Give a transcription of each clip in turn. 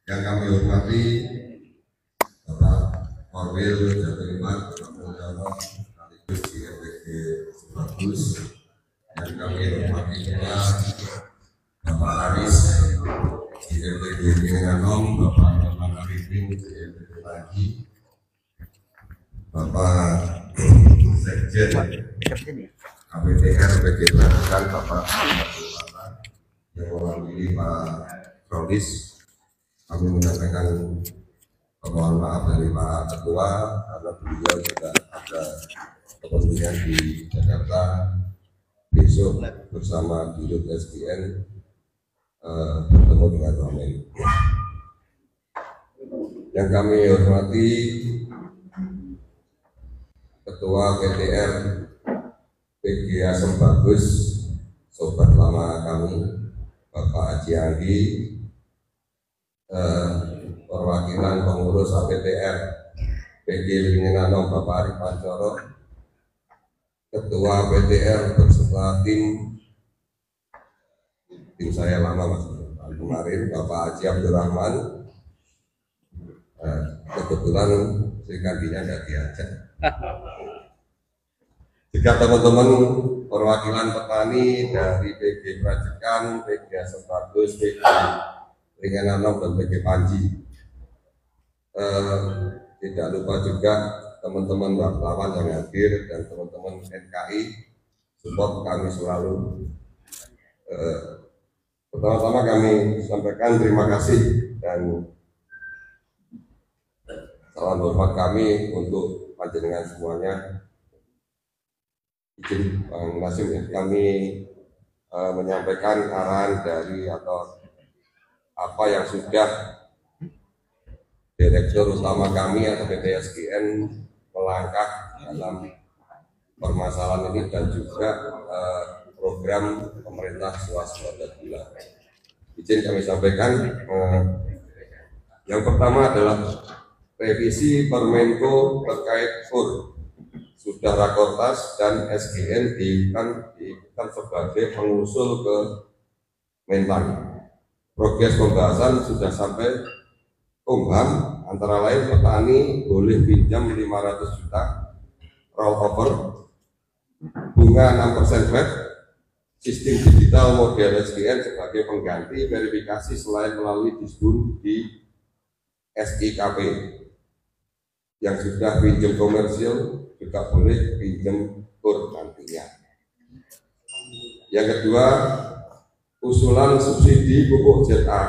Yang kami hormati Bapak Korwil Jatengmat Mulyono sekaligus IMPG Bagus. Yang kami hormati juga Bapak Aris IMPG Minganom, Bapak Norman Arifin IMPG Pagi, Bapak Sekjen KPTR PG Prajukan Bapak yang mewakili Pak Rolis. Kami menyampaikan permohonan maaf dari Pak Ketua karena beliau juga ada kepentingan di Jakarta besok bersama Dirut SDN bertemu dengan Wamen. Yang kami hormati Ketua PTR PG Asem Bagus, sobat lama kami Bapak Haji Anggi, perwakilan pengurus APTR PG Linginano Bapak Arif Pancoro, Ketua PTR beserta tim saya lama mas kemarin Bapak Haji Abdurrahman, kebetulan Srikandinya nggak diajak. Jika teman-teman perwakilan petani dari PG Prajukan, PG Asem Bagus, PG Linginano dan PG Panji, tidak lupa juga teman-teman wartawan yang hadir dan teman-teman NKI support kami selalu. Pertama-tama kami sampaikan terima kasih dan salam hormat kami untuk panjenengan semuanya. Izin Bang Nasim ya, kami menyampaikan arahan dari atau apa yang sudah Direktur Utama kami atau PTSGN melangkah dalam permasalahan ini dan juga program pemerintah swasembada gula. Izin kami sampaikan, yang pertama adalah revisi Permenko terkait KUR sudah rakortas dan SGN diikutkan sebagai pengusul ke Mentan. Progres pembahasan sudah sampai Kumham, antara lain petani boleh pinjam 500 juta rollover, bunga 6% flat, sistem digital model SGN sebagai pengganti verifikasi selain melalui disbun di SIKP. Yang sudah pinjam komersial juga boleh pinjam KUR nantinya. Yang kedua, usulan subsidi pupuk ZA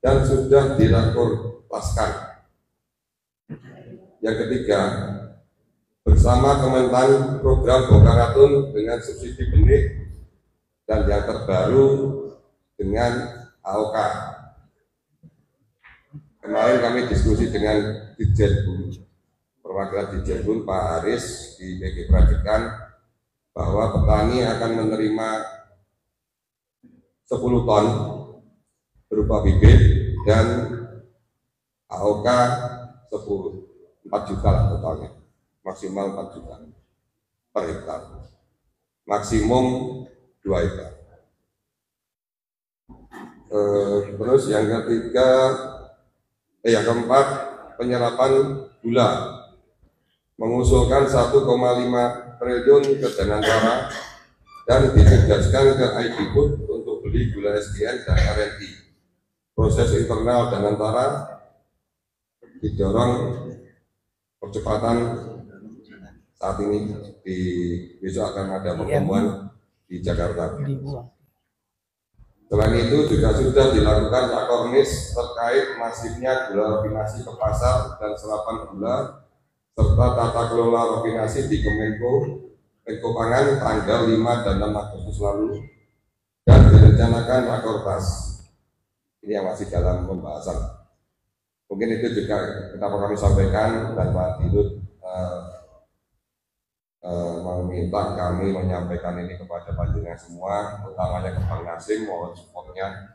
dan sudah dilakukan. Yang ketiga, bersama Kementan program Bongkaratun dengan subsidi benih dan yang terbaru dengan AOK. Kemarin kami diskusi dengan Dirjen perwakilan Dirjen Pak Aris di PG Prajukan bahwa petani akan menerima 10 ton berupa bibit dan AOK 4 juta lah totalnya, maksimal 4 juta per hektar, maksimum 2 hektar. Terus yang keempat, penyerapan gula, mengusulkan 1,5 triliun ke Danantara dan ditugaskan ke ID Food untuk beli gula SGN dan RNI. Proses internal Danantara didorong percepatan saat ini besok akan ada pertemuan di Jakarta. Selain itu juga sudah dilakukan rakornis terkait masifnya gula rafinasi ke pasar dan serapan gula serta tata kelola rafinasi di Menko Pangan tanggal 5 dan 6 Agustus lalu dan direncanakan rakortas. Ini yang masih dalam pembahasan. Mungkin itu juga kenapa kami sampaikan dan Pak Dirut meminta kami menyampaikan ini kepada panjenengan semua, utamanya ke Bang Nasim, mohon supportnya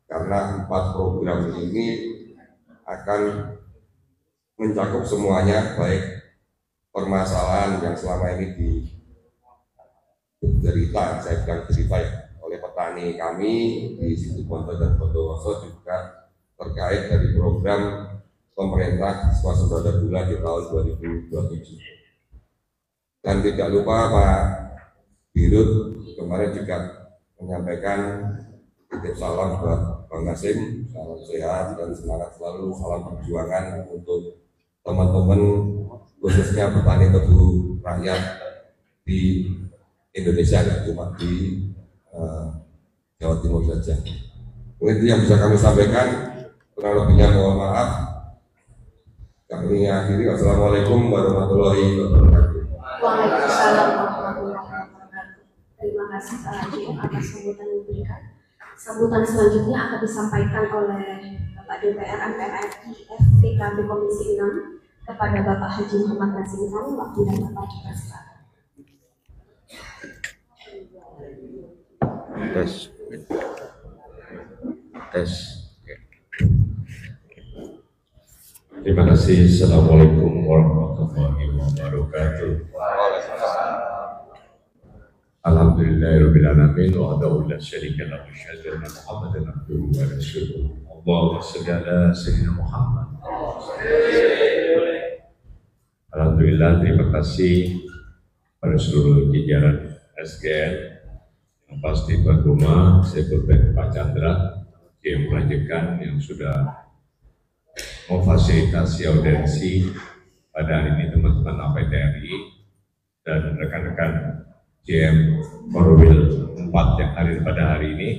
karena 4 program ini akan mencakup semuanya, baik permasalahan yang selama ini diderita, saya bilang cerita ya, oleh petani kami di Situbondo dan Bondowoso juga terkait dari program pemerintah swasembada gula di tahun 2027. Dan tidak lupa Pak Dirut kemarin juga menyampaikan titip salam buat Bang Nasim, salam sehat dan semangat selalu, salam perjuangan untuk teman-teman khususnya petani tebu rakyat di Indonesia, tidak cuma di Jawa Timur saja. Mungkin itu yang bisa kami sampaikan. Kurang lebihnya mohon maaf. Kami akhiri. Wassalamualaikum warahmatullahi wabarakatuh. Waalaikumsalam warahmatullahi wabarakatuh. Terima kasih Pak Haji atas sambutan yang diberikan. Sambutan selanjutnya akan disampaikan oleh Bapak DPR MPR RI FPKB Komisi 6 kepada Bapak Haji Muhammad Nasim Khan. Waktu dan Bapak dipersilakan. Tes. Terima kasih. Assalamualaikum warahmatullahi wabarakatuh. Alhamdulillahirabbil alamin wa adahu la syarika lahu asyhadu anna Muhammadan abduhu wa rasuluh. Allahumma shalli ala sayyidina Muhammad. Alhamdulillah, terima kasih pada seluruh jajaran SGN, yang pasti tuan rumah, Sekjen Pak Chandra, yang melanjutkan yang sudah memfasilitasi audiensi pada hari ini teman-teman APTRI dan rekan-rekan GM Korwil 4 yang hadir pada hari ini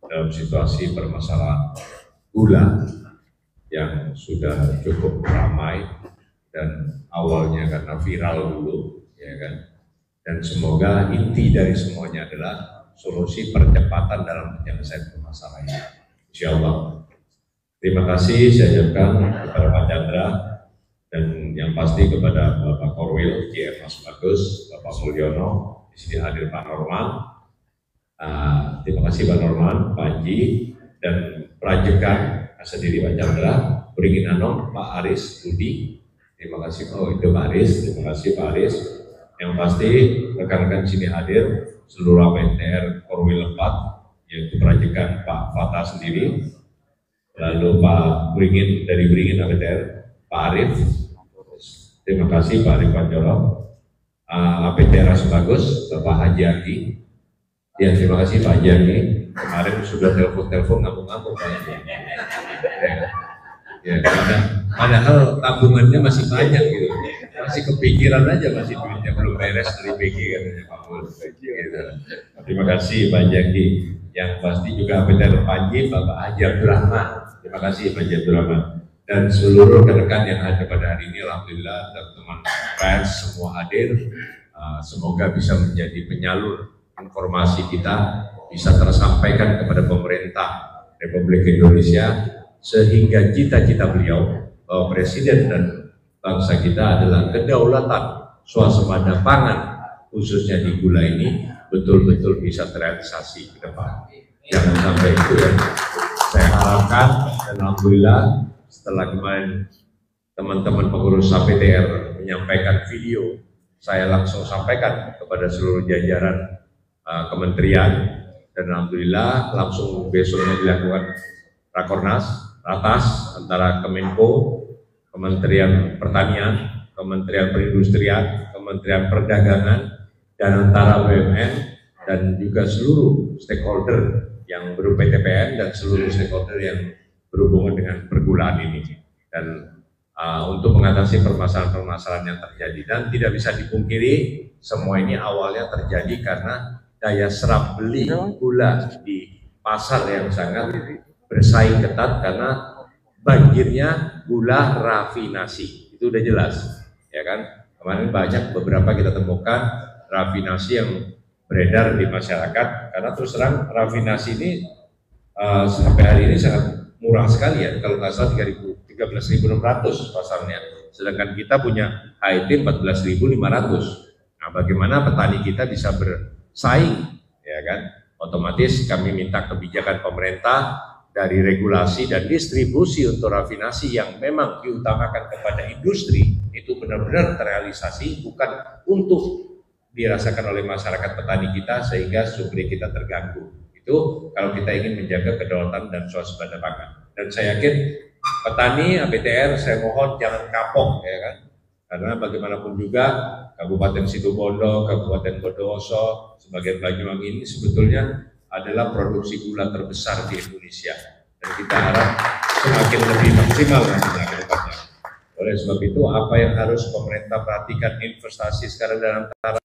dalam situasi permasalahan gula yang sudah cukup ramai dan awalnya karena viral dulu, ya kan? Dan semoga inti dari semuanya adalah solusi percepatan dalam penyelesaian permasalahan ini. Insya Allah. Terima kasih saya ucapkan kepada Pak Chandra dan yang pasti kepada Bapak Korwil, GM Mas Bagus, Bapak Mulyono, di sini hadir Pak Norman. Terima kasih Pak Norman, Pak Haji, dan Prajekan sendiri Pak Chandra, Beringin Anom, Pak Aris, Budi. Terima kasih. Oh itu Pak Aris, terima kasih Pak Aris. Yang pasti rekan-rekan sini hadir seluruh APTR Korwil 4, yaitu Prajekan Pak Fatah sendiri, lalu Pak Beringin dari Beringin APTR, Pak Arif. Terima kasih Pak Arif Pancoro. APTR Bagus, Bapak Haji Aki. Ya, terima kasih Pak Haji Aki. Kemarin sudah telepon ngambung-ngambung Pak. Ya, padahal tabungannya masih banyak gitu. Masih kepikiran aja, masih duitnya belum beres dari PG katanya Pak Mul. Gitu. Terima kasih Pak Haji Aki. Yang pasti juga APTR Panji, Bapak Haji Abdurrahman. Terima kasih Pak Haji Abdurrahman. Dan seluruh rekan-rekan yang ada pada hari ini, alhamdulillah teman-teman pers semua hadir. Semoga bisa menjadi penyalur informasi kita, bisa tersampaikan kepada pemerintah Republik Indonesia, sehingga cita-cita beliau bahwa Presiden dan bangsa kita adalah kedaulatan swasembada pangan, khususnya di gula ini, betul-betul bisa terrealisasi ke depan. Jangan sampai itu ya. Saya harapkan dan alhamdulillah setelah kemarin teman-teman pengurus APTR menyampaikan video, saya langsung sampaikan kepada seluruh jajaran kementerian dan alhamdulillah langsung besoknya dilakukan rakornas ratas antara Kemenko, Kementerian Pertanian, Kementerian Perindustrian, Kementerian Perdagangan, dan antara BUMN dan juga seluruh stakeholder yang berupa PTPN dan seluruh stakeholder yang berhubungan dengan pergulaan ini. Dan untuk mengatasi permasalahan-permasalahan yang terjadi, dan tidak bisa dipungkiri semua ini awalnya terjadi karena daya serap beli gula di pasar yang sangat bersaing ketat karena banjirnya gula rafinasi. Itu udah jelas, ya kan? Kemarin banyak beberapa kita temukan rafinasi yang beredar di masyarakat karena terus terang rafinasi ini sampai hari ini sangat murah sekali ya, kalau nggak salah 13.600 pasarnya, sedangkan kita punya HIT 14.500. Nah, bagaimana petani kita bisa bersaing, ya kan? Otomatis kami minta kebijakan pemerintah dari regulasi dan distribusi untuk rafinasi yang memang diutamakan kepada industri itu benar-benar terrealisasi, bukan untuk dirasakan oleh masyarakat petani kita sehingga supaya kita terganggu. Itu kalau kita ingin menjaga kedaulatan dan swasembada pangan. Dan saya yakin petani ABTR saya mohon jangan kapok ya kan, karena bagaimanapun juga Kabupaten Situbondo, Kabupaten Bondowoso, sebagian Banyuwangi ini sebetulnya adalah produksi gula terbesar di Indonesia, dan kita harap semakin lebih maksimal nantinya ke depannya. Oleh sebab itu, apa yang harus pemerintah perhatikan investasi sekarang dalam taraf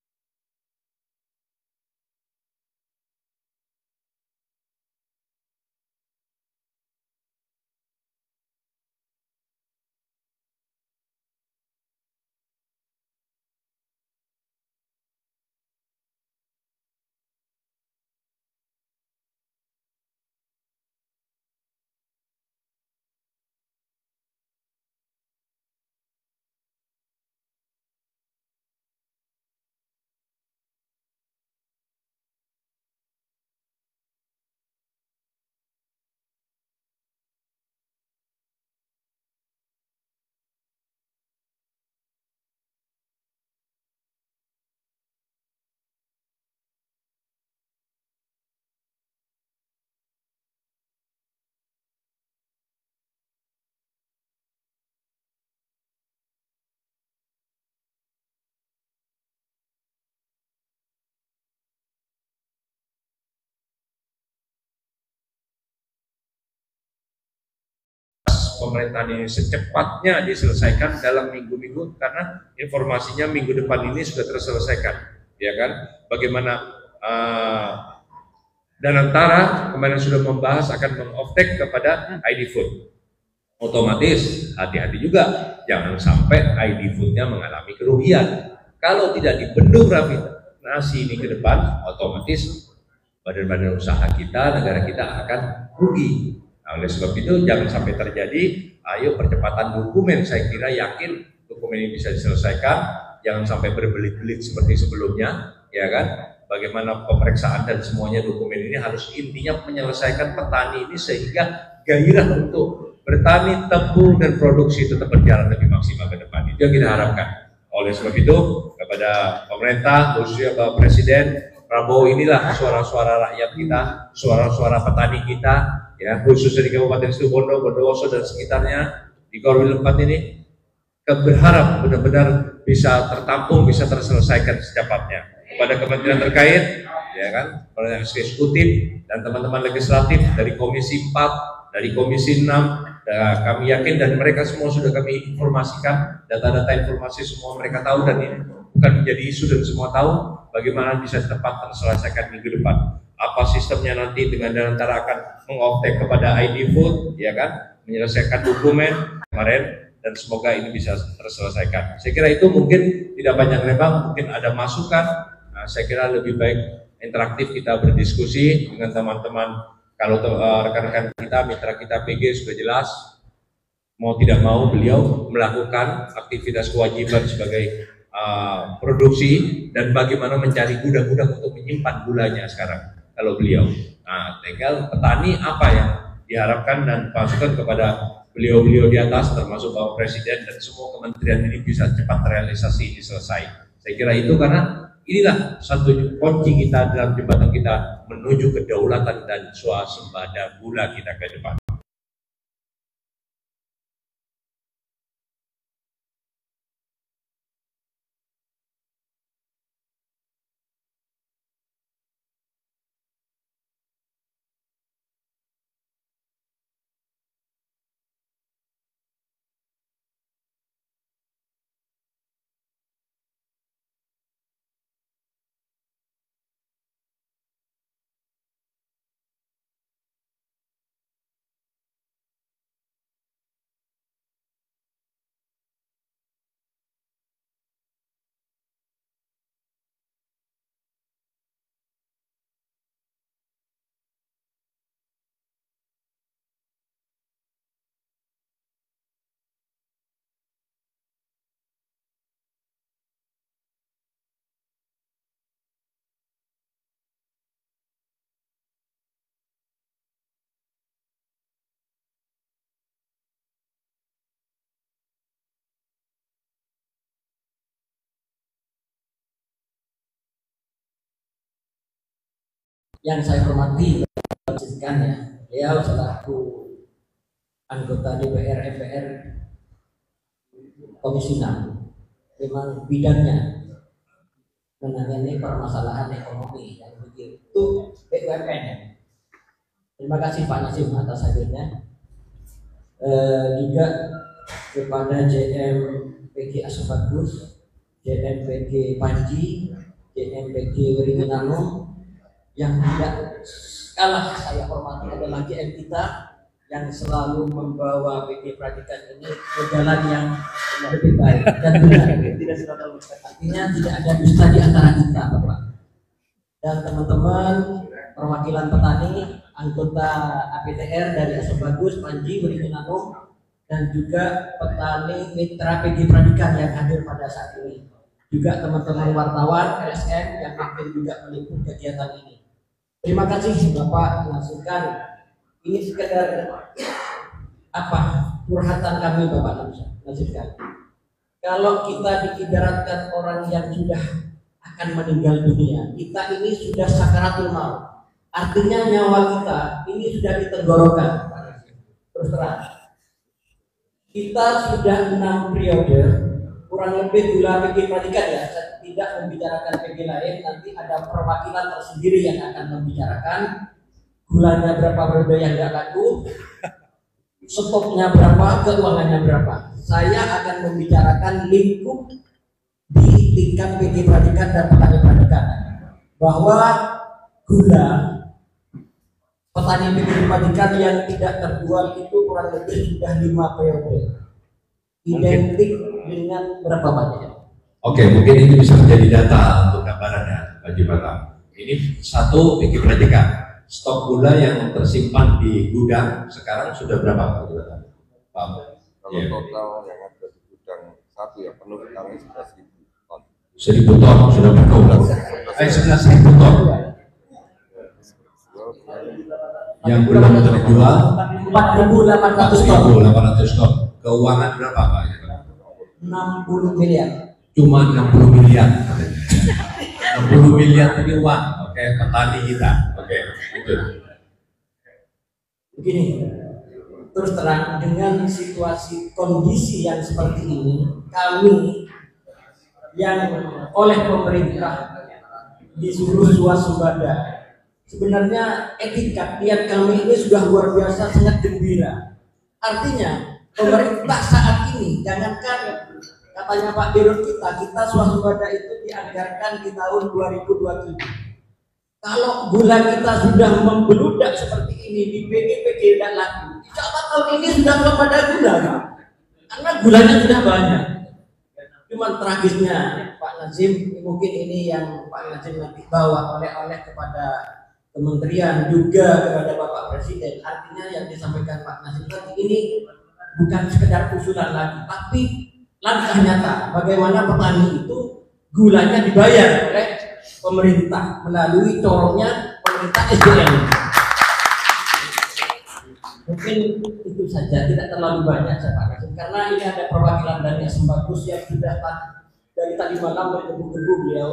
pemerintahan ini secepatnya diselesaikan dalam minggu-minggu, karena informasinya minggu depan ini sudah terselesaikan, ya kan? Bagaimana Danantara kemarin sudah membahas akan meng-offtake kepada ID Food. Otomatis hati-hati juga, jangan sampai ID Food-nya mengalami kerugian. Kalau tidak dibendung rafinasi ini ke depan, otomatis badan-badan usaha kita, negara kita akan rugi. Nah, oleh sebab itu jangan sampai terjadi. Ayo percepatan dokumen, saya kira yakin dokumen ini bisa diselesaikan. Jangan sampai berbelit-belit seperti sebelumnya, ya kan? Bagaimana pemeriksaan dan semuanya dokumen ini harus intinya menyelesaikan petani ini sehingga gairah untuk bertani, tebu dan produksi tetap berjalan lebih maksimal ke depan. Itu yang kita harapkan. Oleh sebab itu kepada pemerintah, khususnya Bapak Presiden Prabowo, inilah suara-suara rakyat kita, suara-suara petani kita, ya khususnya di Kabupaten Situbondo, Bondowoso dan sekitarnya di Korwil 4 ini, berharap benar-benar bisa tertampung, bisa terselesaikan secepatnya. Kepada kementerian terkait, ya kan, kepada eksekutif dan teman-teman legislatif dari Komisi 4, dari Komisi 6, kami yakin dan mereka semua sudah kami informasikan, data-data informasi semua mereka tahu, dan ini bukan menjadi isu dan semua tahu bagaimana bisa tepat terselesaikan minggu depan. Apa sistemnya nanti dengan Danantara akan meng-offtake kepada ID Food, ya kan, menyelesaikan dokumen kemarin, dan semoga ini bisa terselesaikan. Saya kira itu mungkin tidak banyak lebar, mungkin ada masukan. Nah, saya kira lebih baik interaktif kita berdiskusi dengan teman-teman. Kalau rekan-rekan kita, mitra kita PG sudah jelas, mau tidak mau beliau melakukan aktivitas kewajiban sebagai produksi dan bagaimana mencari gudang-gudang untuk menyimpan gulanya sekarang. Kalau beliau, nah tinggal petani apa yang diharapkan dan masukan kepada beliau-beliau di atas, termasuk Bapak Presiden dan semua kementerian ini bisa cepat realisasi ini selesai. Saya kira itu karena inilah satu kunci kita dalam jembatan kita menuju kedaulatan dan swasembada gula kita ke depan. Yang saya hormati, ya, beliau selaku anggota DPR MPR Komisi 6 memang bidangnya menangani permasalahan ekonomi yang begitu BUMN. Terima kasih Pak Nazim atas hadirnya. Juga kepada JM PG Asbagus, JM PG Panji, JM PG Wiringinanung, yang tidak kalah saya hormati adalah GM kita yang selalu membawa PG Pradikat ini ke jalan yang lebih baik dan benar. Artinya tidak ada dusta di antara kita, Bapak. Dan teman-teman perwakilan petani, anggota APTR dari Asbagus, Panji, Wiringinanung, dan juga petani mitra PG Pradikat yang hadir pada saat ini. Juga teman-teman wartawan, LSM yang hadir juga meliput kegiatan ini. Terima kasih Bapak menyaksikan. Ini sekedar curhatan kami Bapak menyaksikan. Kalau kita diibaratkan orang yang sudah akan meninggal dunia, kita ini sudah sakaratul maut. Artinya nyawa kita ini sudah ditenggorokan. Terus terang, kita sudah 6 periode, kurang lebih gula PG Pradikat ya. Saya tidak membicarakan PG lain, nanti ada perwakilan tersendiri yang akan membicarakan gulanya berapa periode yang tidak laku, stoknya berapa, keuangannya berapa. Saya akan membicarakan lingkup di tingkat PG Pradikat dan petani Pradikat, bahwa gula petani PG Pradikat yang tidak terjual itu kurang lebih sudah 5 periode, identik dengan berapa banyak. Oke, mungkin ini bisa menjadi data untuk gambarannya, Pak Jibatan. Ini satu PG Pradikat. Stok gula yang tersimpan di gudang sekarang sudah berapa, Pak Jibatan? Pak? Kalau total yang ada di gudang satu ya penuh kami sudah 1.000 ton. 1.000 ton sudah penuh. 11.000 ton. Yang belum terjual 4.800 ton. 4.800 ton. Keuangan berapa, Pak? 60 miliar. Cuma 60 miliar. 60 miliar ini uang, oke, petani kita, oke, itu. Begini, terus terang dengan situasi kondisi yang seperti ini, kami yang oleh pemerintah disuruh swasembada, sebenarnya etika niat kami ini sudah luar biasa sangat gembira. Artinya pemerintah saat ini, jangankan katanya Pak Dirut kita swasembada itu dianggarkan di tahun 2027. Kalau gula kita sudah membeludak seperti ini di PG dan laku, insya Allah tahun ini sudah pada gula, karena gulanya sudah banyak. Cuman tragisnya Pak Nazim, mungkin ini yang Pak Nazim nanti bawa oleh kepada kementerian juga kepada Bapak Presiden. Artinya yang disampaikan Pak Nazim tadi ini bukan sekedar usulan lagi, tapi langkah nyata bagaimana petani itu gulanya dibayar oleh pemerintah melalui corongnya pemerintah SDM. Mungkin itu saja, tidak terlalu banyak saya Pak, karena ini ada perwakilan dari Asbagus yang sudah dari tadi malam bergebu-gebu beliau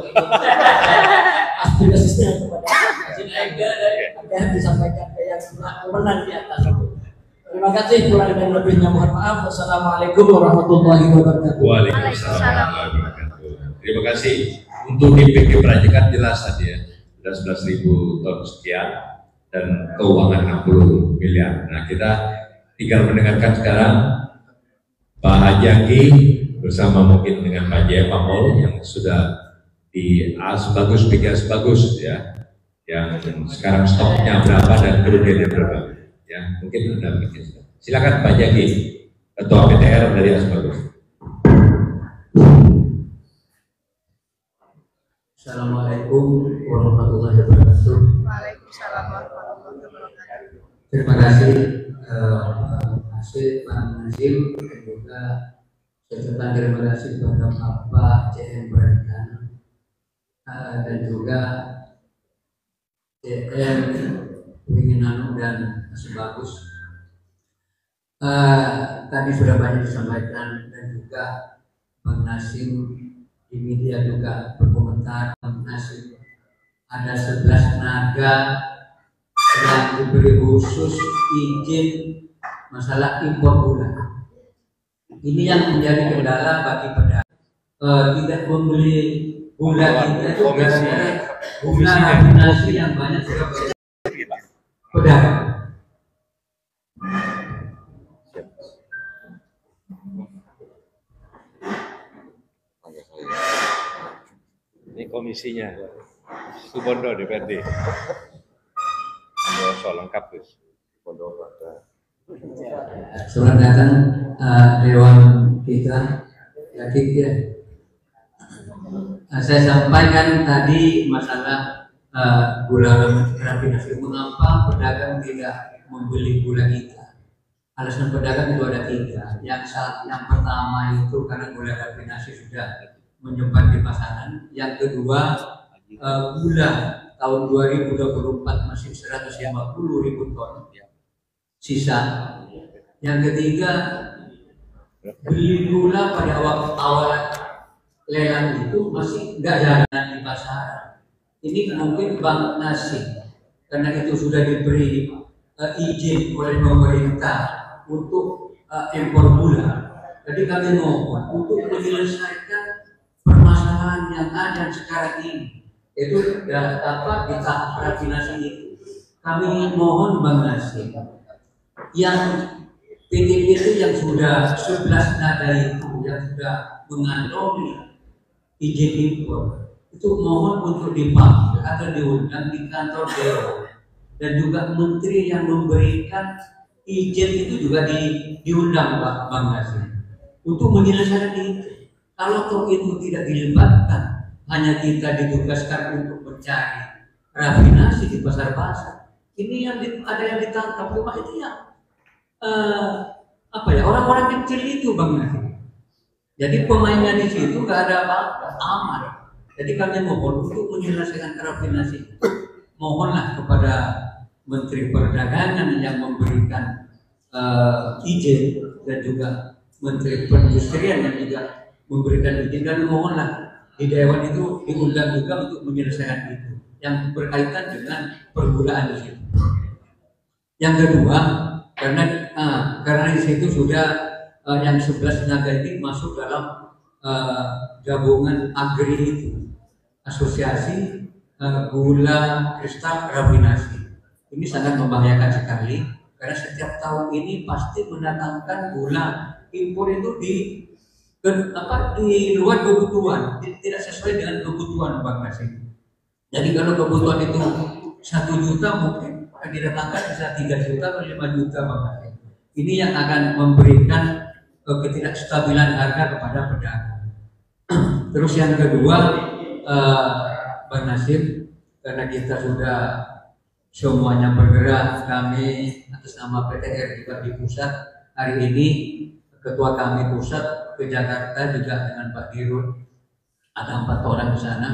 aspirasinya kepada agar disampaikan ke yang menang di atas itu. Terima kasih, kurang dan lebihnya mohon maaf. Wassalamualaikum warahmatullahi wabarakatuh. Waalaikumsalam warahmatullahi wabarakatuh. Terima kasih. Untuk di PG Pradikat jelas tadi ya, sudah 11.000 ton sekian dan keuangan 60 miliar. Nah, kita tinggal mendengarkan sekarang Pak Haji Anggi bersama mungkin dengan Pak Jaya Pamol yang sudah di Asbagus, PG Asbagus ya, yang sekarang stoknya berapa dan kerugiannya berapa. Ya, mungkin Anda mungkin. Silakan Pak Jaki, Ketua PTR dari Asbagus. Assalamualaikum warahmatullahi wabarakatuh. Waalaikumsalam warahmatullahi wabarakatuh. Terima kasih Pak Nazim, dan juga ucapan terima kasih kepada Bapak JM Pradikat dan juga JM Wiringinanung dan Asbagus. Tadi sudah banyak disampaikan dan juga Bang Nazim di media juga berkomentar. Bang Nazim ada 11 tenaga yang diberi khusus izin masalah impor gula. Ini yang menjadi kendala bagi pedagang. Tidak membeli gula kita itu gara-gara gula rafinasi yang banyak juga pedagang. Ini komisinya, Subondo DPRD. Soal lengkap Gus. Selamat datang Dewan kita. Jadi saya sampaikan tadi masalah gula rafinasi. Mengapa pedagang tidak membeli gula kita? Alasan pedagang itu ada 3. Yang pertama itu karena gula rafinasi sudah menyebar di pasaran. Yang kedua, gula tahun 2024 masih 150.000 ton sisa. Yang ketiga, beli gula pada awal lelang itu masih nggak jalan di pasaran. Ini mungkin Bang Nasib karena itu sudah diberi izin oleh pemerintah untuk impor gula. Jadi kami mohon untuk menyelesaikan permasalahan yang ada sekarang ini, itu di tahap rafinasi itu. Kami mohon Bang Nasib yang PT-PT yang sudah 11 nada itu yang sudah mengantongi izin impor itu mohon untuk dipanggil atau diundang di kantor dewan, dan juga menteri yang memberikan izin itu juga diundang Bang Nasib untuk menyelesaikan itu. Kalau toh itu tidak dilibatkan, hanya kita ditugaskan untuk mencari rafinasi di pasar-pasar. Ini yang ada yang ditangkap cuma itu ya orang-orang kecil itu Bang Nasib. Jadi pemainnya di situ nggak ada apa-apa, aman. Jadi kami mohon untuk menyelesaikan rafinasi. Mohonlah kepada Menteri Perdagangan yang memberikan izin dan juga Menteri Perindustrian yang juga memberikan izin, dan mohonlah di Dewan itu diundang juga untuk menyelesaikan itu yang berkaitan dengan pergulaan di situ. Yang kedua, karena di situ sudah yang 11 tenaga ini masuk dalam gabungan agri itu, asosiasi gula kristal rafinasi. Ini sangat membahayakan sekali karena setiap tahun ini pasti mendatangkan gula impor itu di luar kebutuhan, tidak sesuai dengan kebutuhan Bang Nasib. Jadi kalau kebutuhan itu 1 juta mungkin didatangkan bisa 3 juta atau 5 juta Bang Nasib. Ini yang akan memberikan ketidakstabilan harga kepada pedagang. Terus yang kedua, Bang Nasib, karena kita sudah semuanya bergerak, kami atas nama PTR juga di pusat hari ini, ketua kami pusat ke Jakarta juga dengan Pak Dirut, ada 4 orang di sana.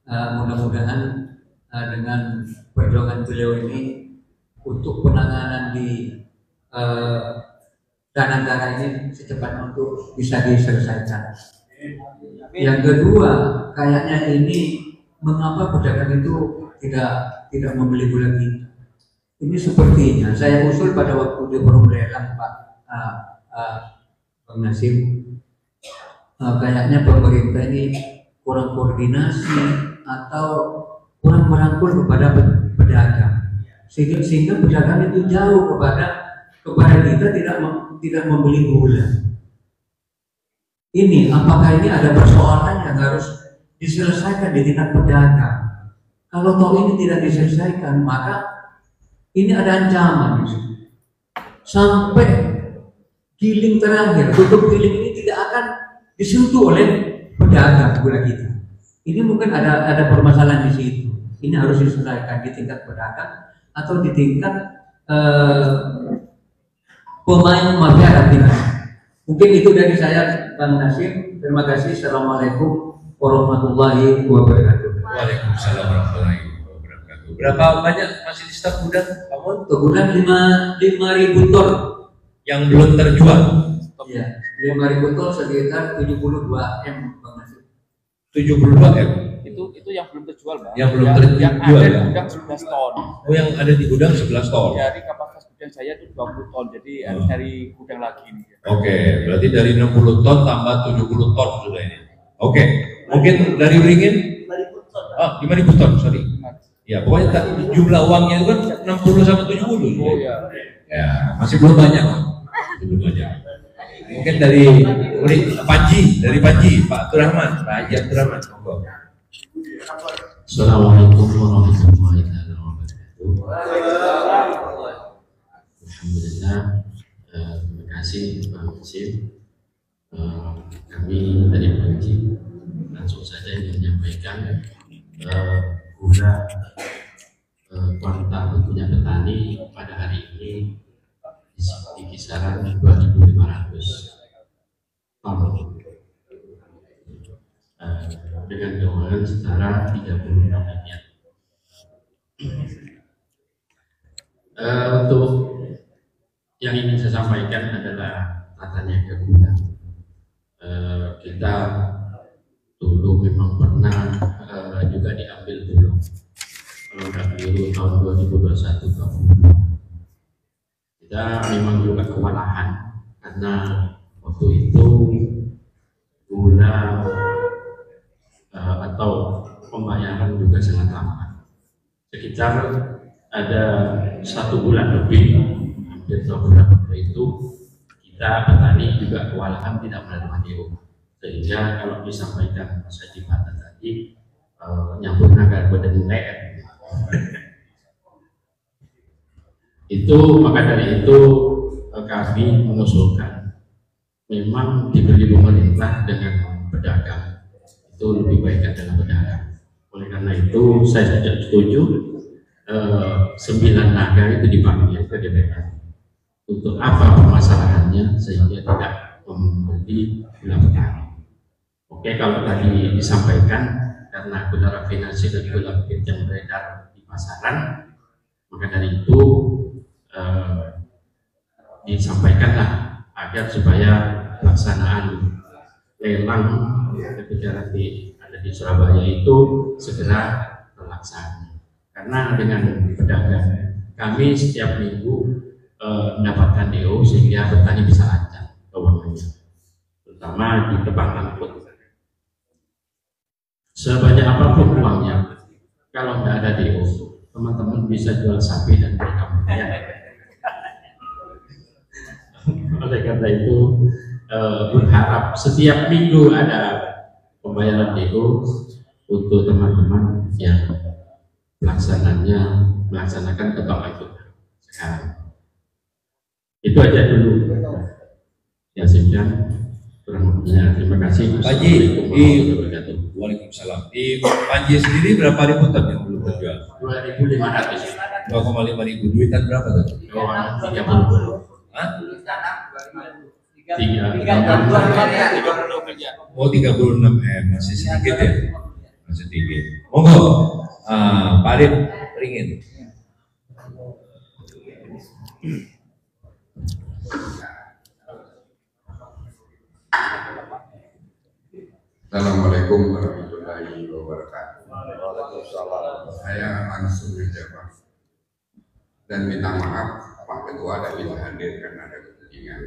Mudah-mudahan dengan perjuangan beliau ini untuk penanganan di dana ini secepatnya untuk bisa diselesaikan. Yang kedua, kayaknya ini mengapa pedagang itu tidak membeli gula kita? Ini sepertinya saya usul pada waktu di forum lelang Pak Bang Nasib, kayaknya pemerintah ini kurang koordinasi atau kurang merangkul kepada pedagang, sehingga pedagang itu jauh kepada kita tidak membeli gula. Ini apakah ini ada persoalan yang harus diselesaikan di tingkat pedagang? Kalau toh ini tidak diselesaikan, maka ini ada ancaman sampai giling terakhir, tutup giling ini tidak akan disentuh oleh pedagang gula kita. Ini mungkin ada permasalahan di situ. Ini harus diselesaikan di tingkat pedagang atau di tingkat pemain mafia rafinasi. Mungkin itu dari saya Bang Nasib. Terima kasih. Assalamualaikum warahmatullahi wabarakatuh. Waalaikumsalam warahmatullahi wabarakatuh. Berapa banyak masih di stok gudang, Pak Mun? Gudang 5.000 ton yang belum terjual. Iya, 5.000 ton sekitar 72 M Bang Nasib. 72 M. Itu yang belum terjual, Bang. Yang belum terjual. Yang ada di ya? gudang 11 ton. Oh, yang ada di gudang 11 ton. Dari kapasitas gudang saya itu 20 ton, jadi harus cari gudang lagi nih. Oke, berarti dari 60 ton tambah 70 ton sudah ini. Oke, mungkin dari Beringin? 5.000 ton, sorry. Ya, pokoknya jumlah uangnya itu kan 60 sama 70. Oh iya. Ya, masih belum banyak. Belum banyak. Mungkin dari Panji, Pak Abdurrahman, Pak Haji Abdurrahman. Assalamualaikum warahmatullahi wabarakatuh. Alhamdulillah, terima kasih Pak Musim. Kami dari Panji langsung saja ingin menyampaikan gula kuantal punya petani pada hari ini di kisaran 2.500 ton dengan keuangan setara 36 miliar. Untuk yang ingin saya sampaikan adalah tata niaga gula. Kita dulu memang pernah juga diambil Bulog. Kalau nggak keliru tahun 2021 kita memang juga kewalahan karena waktu itu gula atau pembayaran juga sangat lama, sekitar ada 1 bulan lebih, hampir 2 bulan itu kita petani juga kewalahan tidak menerima DO, sehingga kalau disampaikan Mas Haji Fata tadi nyambung agar benar-benar itu, maka dari itu kami mengusulkan memang diberi pemerintah dengan pedagang itu lebih baik adalah pedagang. Oleh karena itu saya tidak setuju 9 naga itu dipanggil ke DPR. Untuk apa permasalahannya sehingga tidak membeli gula petani? Oke, kalau tadi disampaikan karena gula rafinasi dan gula bukit yang beredar di pasaran, maka dari itu disampaikanlah agar supaya pelaksanaan lelang ketika nanti ada di Surabaya itu segera terlaksana. Karena dengan pedagang kami setiap minggu mendapatkan DO sehingga petani bisa lancar keuangannya, terutama di tebang angkut. Sebanyak apapun uangnya, kalau nggak ada DO, teman-teman bisa jual sapi dan berkambing. Oleh karena itu berharap setiap minggu ada pembayaran DO untuk teman-teman yang melaksanakan tebang angkut sekarang. Itu aja dulu. Ya, sekian. Kurang lebihnya terima kasih. Pak Haji, Waalaikumsalam. Di Panji sendiri berapa ribu ton yang belum terjual? 2.500. 2,5 ribu. Duitan berapa tuh? 30. Hah? 36. Oh, 36 masih sedikit ya? Masih sedikit. Monggo, Pak Arif Beringin. Assalamualaikum warahmatullahi wabarakatuh. Saya langsung menjawab dan minta maaf Pak Ketua tidak bisa hadir karena ada kepentingan.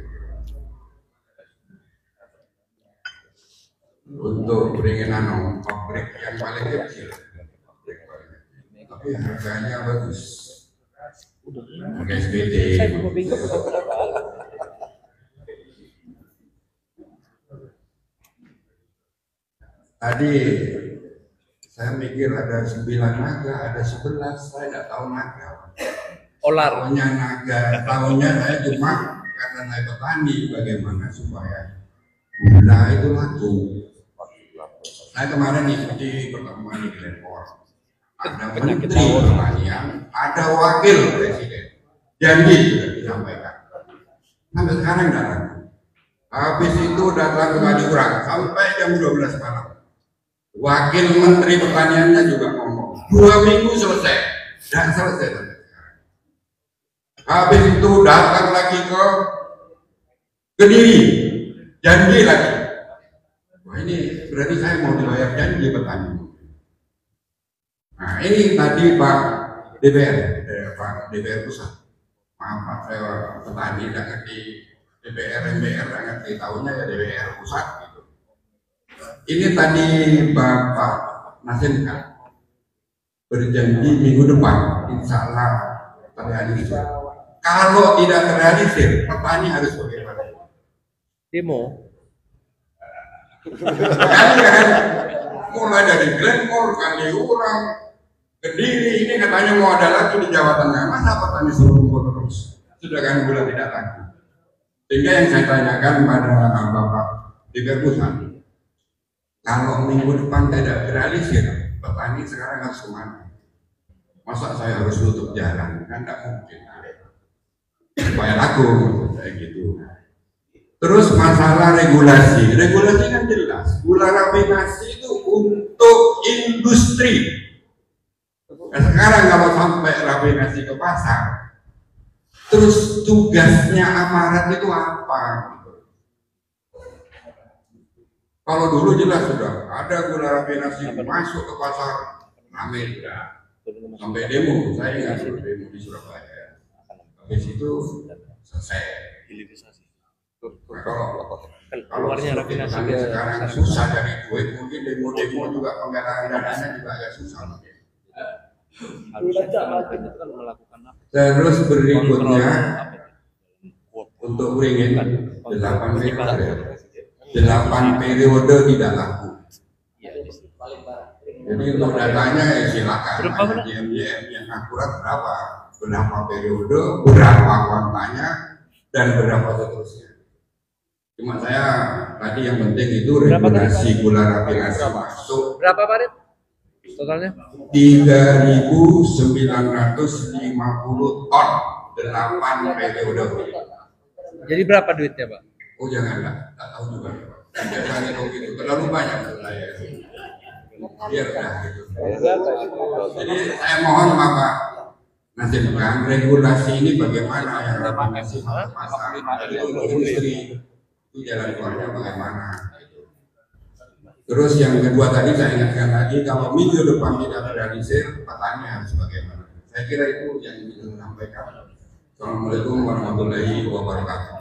Untuk Beringin pabrik yang paling kecil, tapi harganya bagus. Pakai SBD. Tadi saya mikir ada 9 naga, ada 11, saya tidak tahu naga. Tahunya naga, tahunya saya cuma karena saya petani bagaimana supaya gula itu laku. Saya kemarin ikuti pertemuan di Glencore, ada Menteri Pertanian, ada Wakil Presiden, janji sudah disampaikan. Sampai sekarang tidak laku. Habis itu datang kembali kurang sampai jam 12 malam. Wakil Menteri Pertaniannya juga ngomong 2 minggu selesai, dan selesai. Habis itu datang lagi ke Kediri, janji lagi. Wah, ini berarti saya mau dibayar janji petani. Nah, ini tadi Pak DPR pusat. maaf Pak, saya petani nggak ngerti DPR, MPR nggak ngerti, tahunya ya DPR pusat gitu. Ini tadi Bapak Nasim kan berjanji minggu depan, insya Allah terrealisir. Kalau tidak terrealisir, petani harus bagaimana? Demo. Kan, mulai dari Glencore, Kaliurang, Kediri, ini katanya mau ada lagi di Jawa Tengah. Masa petani suruh kumpul terus? Sudah kan bulan tidak lagi. Sehingga yang saya tanyakan pada Bapak DPR Pusat, kalau minggu depan tidak terrealisir, petani sekarang harus kemana? Masa saya harus tutup jalan? Kan tidak mungkin. Supaya laku, kayak gitu. Terus masalah regulasi kan jelas. Gula rafinasi itu untuk industri. Nah, sekarang kalau sampai rafinasi ke pasar, terus tugasnya aparat itu apa? Kalau dulu jelas sudah ada gula rafinasi masuk ke pasar, ramai sudah. Sampai demo, saya ingat demo di Surabaya. Habis itu selesai. Kalau rafinasi sekarang susah dari duit, mungkin demo-demo juga penggalangan dananya juga agak susah. Terus berikutnya untuk beringin 8 periode tidak laku. Jadi untuk datanya ya silakan. JMJM yang akurat berapa periode, berapa kuantanya, dan berapa seterusnya. Cuma saya tadi yang penting itu regulasi gula rafinasi masuk. Berapa Pak Rit? Totalnya? 3.950 ton 8 periode. Jadi berapa duitnya Pak? Oh janganlah, tak tahu juga. Jangan itu terlalu banyak saya. Biarlah gitu. Jadi saya mohon Bapak Nasim kan regulasi ini bagaimana yang rafinasi pasar industri itu jalan keluarnya bagaimana. Terus yang kedua tadi saya ingatkan lagi, kalau minggu depan tidak terrealisir, petani harus bagaimana. Saya kira itu yang bisa saya sampaikan. Assalamualaikum warahmatullahi wabarakatuh.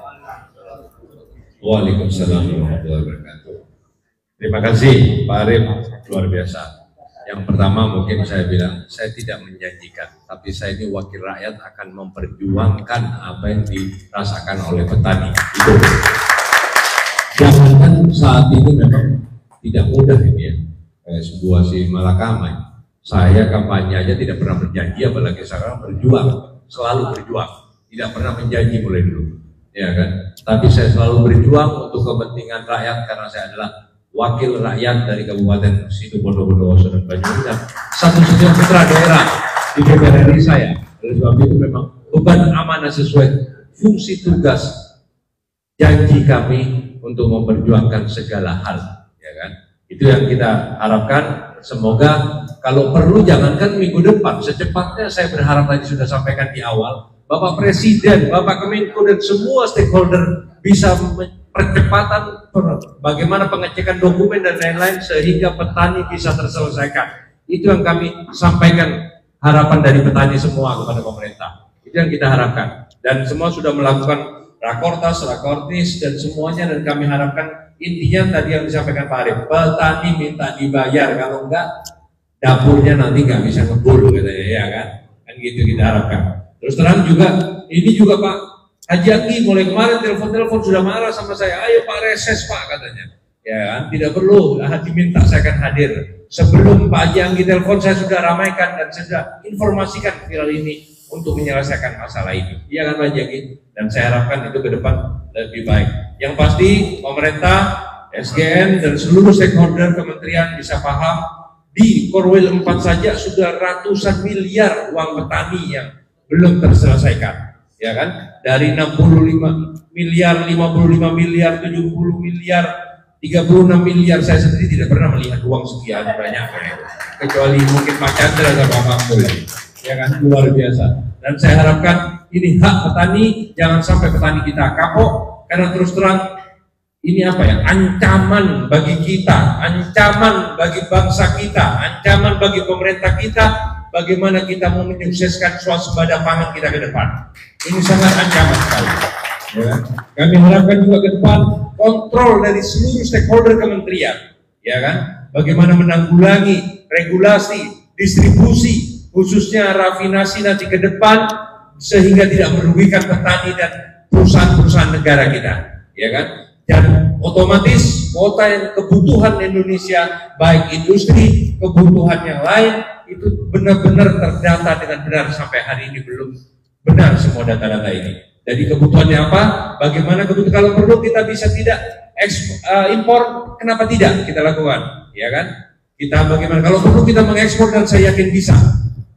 Waalaikumsalam warahmatullahi wabarakatuh. Terima kasih Pak Arif, luar biasa. Yang pertama mungkin saya bilang, saya tidak menjanjikan, tapi saya ini wakil rakyat akan memperjuangkan apa yang dirasakan oleh petani. Itu. Jangan saat ini memang tidak mudah ini ya, sebuah si Malakamai. Saya kampanye aja tidak pernah berjanji, apalagi sekarang berjuang, selalu berjuang, tidak pernah menjanji mulai dulu, ya kan? Tapi saya selalu berjuang untuk kepentingan rakyat karena saya adalah wakil rakyat dari Kabupaten Situbondo, Bondowoso dan Banyuwangi dan satu-satunya putra daerah di DPR RI saya. Oleh sebab itu memang beban amanah sesuai fungsi tugas janji kami untuk memperjuangkan segala hal, ya kan? Itu yang kita harapkan. Semoga kalau perlu jangankan minggu depan, secepatnya saya berharap tadi sudah sampaikan di awal, Bapak Presiden, Bapak Kemenko dan semua stakeholder bisa percepatan bagaimana pengecekan dokumen dan lain-lain sehingga petani bisa terselesaikan. Itu yang kami sampaikan, harapan dari petani semua kepada pemerintah. Itu yang kita harapkan. Dan semua sudah melakukan rakortas, rakortis dan semuanya, dan kami harapkan intinya tadi yang disampaikan Pak Arif, petani minta dibayar, kalau enggak dapurnya nanti nggak bisa ngebul katanya, ya kan? Kan gitu kita harapkan. Terus terang juga, ini juga Pak Haji Anggi mulai kemarin telepon-telepon sudah marah sama saya, ayo Pak reses Pak katanya, ya kan? Tidak perlu, Haji minta saya akan hadir. Sebelum Pak Haji Anggi telepon saya sudah ramaikan dan sudah informasikan viral ini untuk menyelesaikan masalah ini, iya kan Pak Haji Anggi? Dan saya harapkan itu ke depan lebih baik. Yang pasti pemerintah, SGN dan seluruh stakeholder kementerian bisa paham di Korwil 4 saja sudah ratusan miliar uang petani yang belum terselesaikan. Ya kan, dari 65 miliar, 55 miliar, 70 miliar, 36 miliar, saya sendiri tidak pernah melihat uang sekian banyak, kecuali mungkin Pak Chandra sama Pak Mul, ya kan, luar biasa. Dan saya harapkan ini hak petani, jangan sampai petani kita kapok, karena terus terang ini apa ya, ancaman bagi kita, ancaman bagi bangsa kita, ancaman bagi pemerintah kita, bagaimana kita mau menyukseskan swasembada pangan kita ke depan. Ini sangat ancaman sekali. Ya. Kami harapkan juga ke depan kontrol dari seluruh stakeholder kementerian, ya kan? Bagaimana menanggulangi regulasi, distribusi, khususnya rafinasi nanti ke depan sehingga tidak merugikan petani dan perusahaan-perusahaan negara kita, ya kan? Dan otomatis kuota yang kebutuhan Indonesia, baik industri, kebutuhan yang lain itu benar-benar terdata dengan benar. Sampai hari ini belum benar semua data-data ini. Jadi kebutuhannya apa? Bagaimana kebutuhan, kalau perlu kita bisa tidak impor, kenapa tidak kita lakukan, ya kan? Kita bagaimana kalau perlu kita mengekspor, dan saya yakin bisa.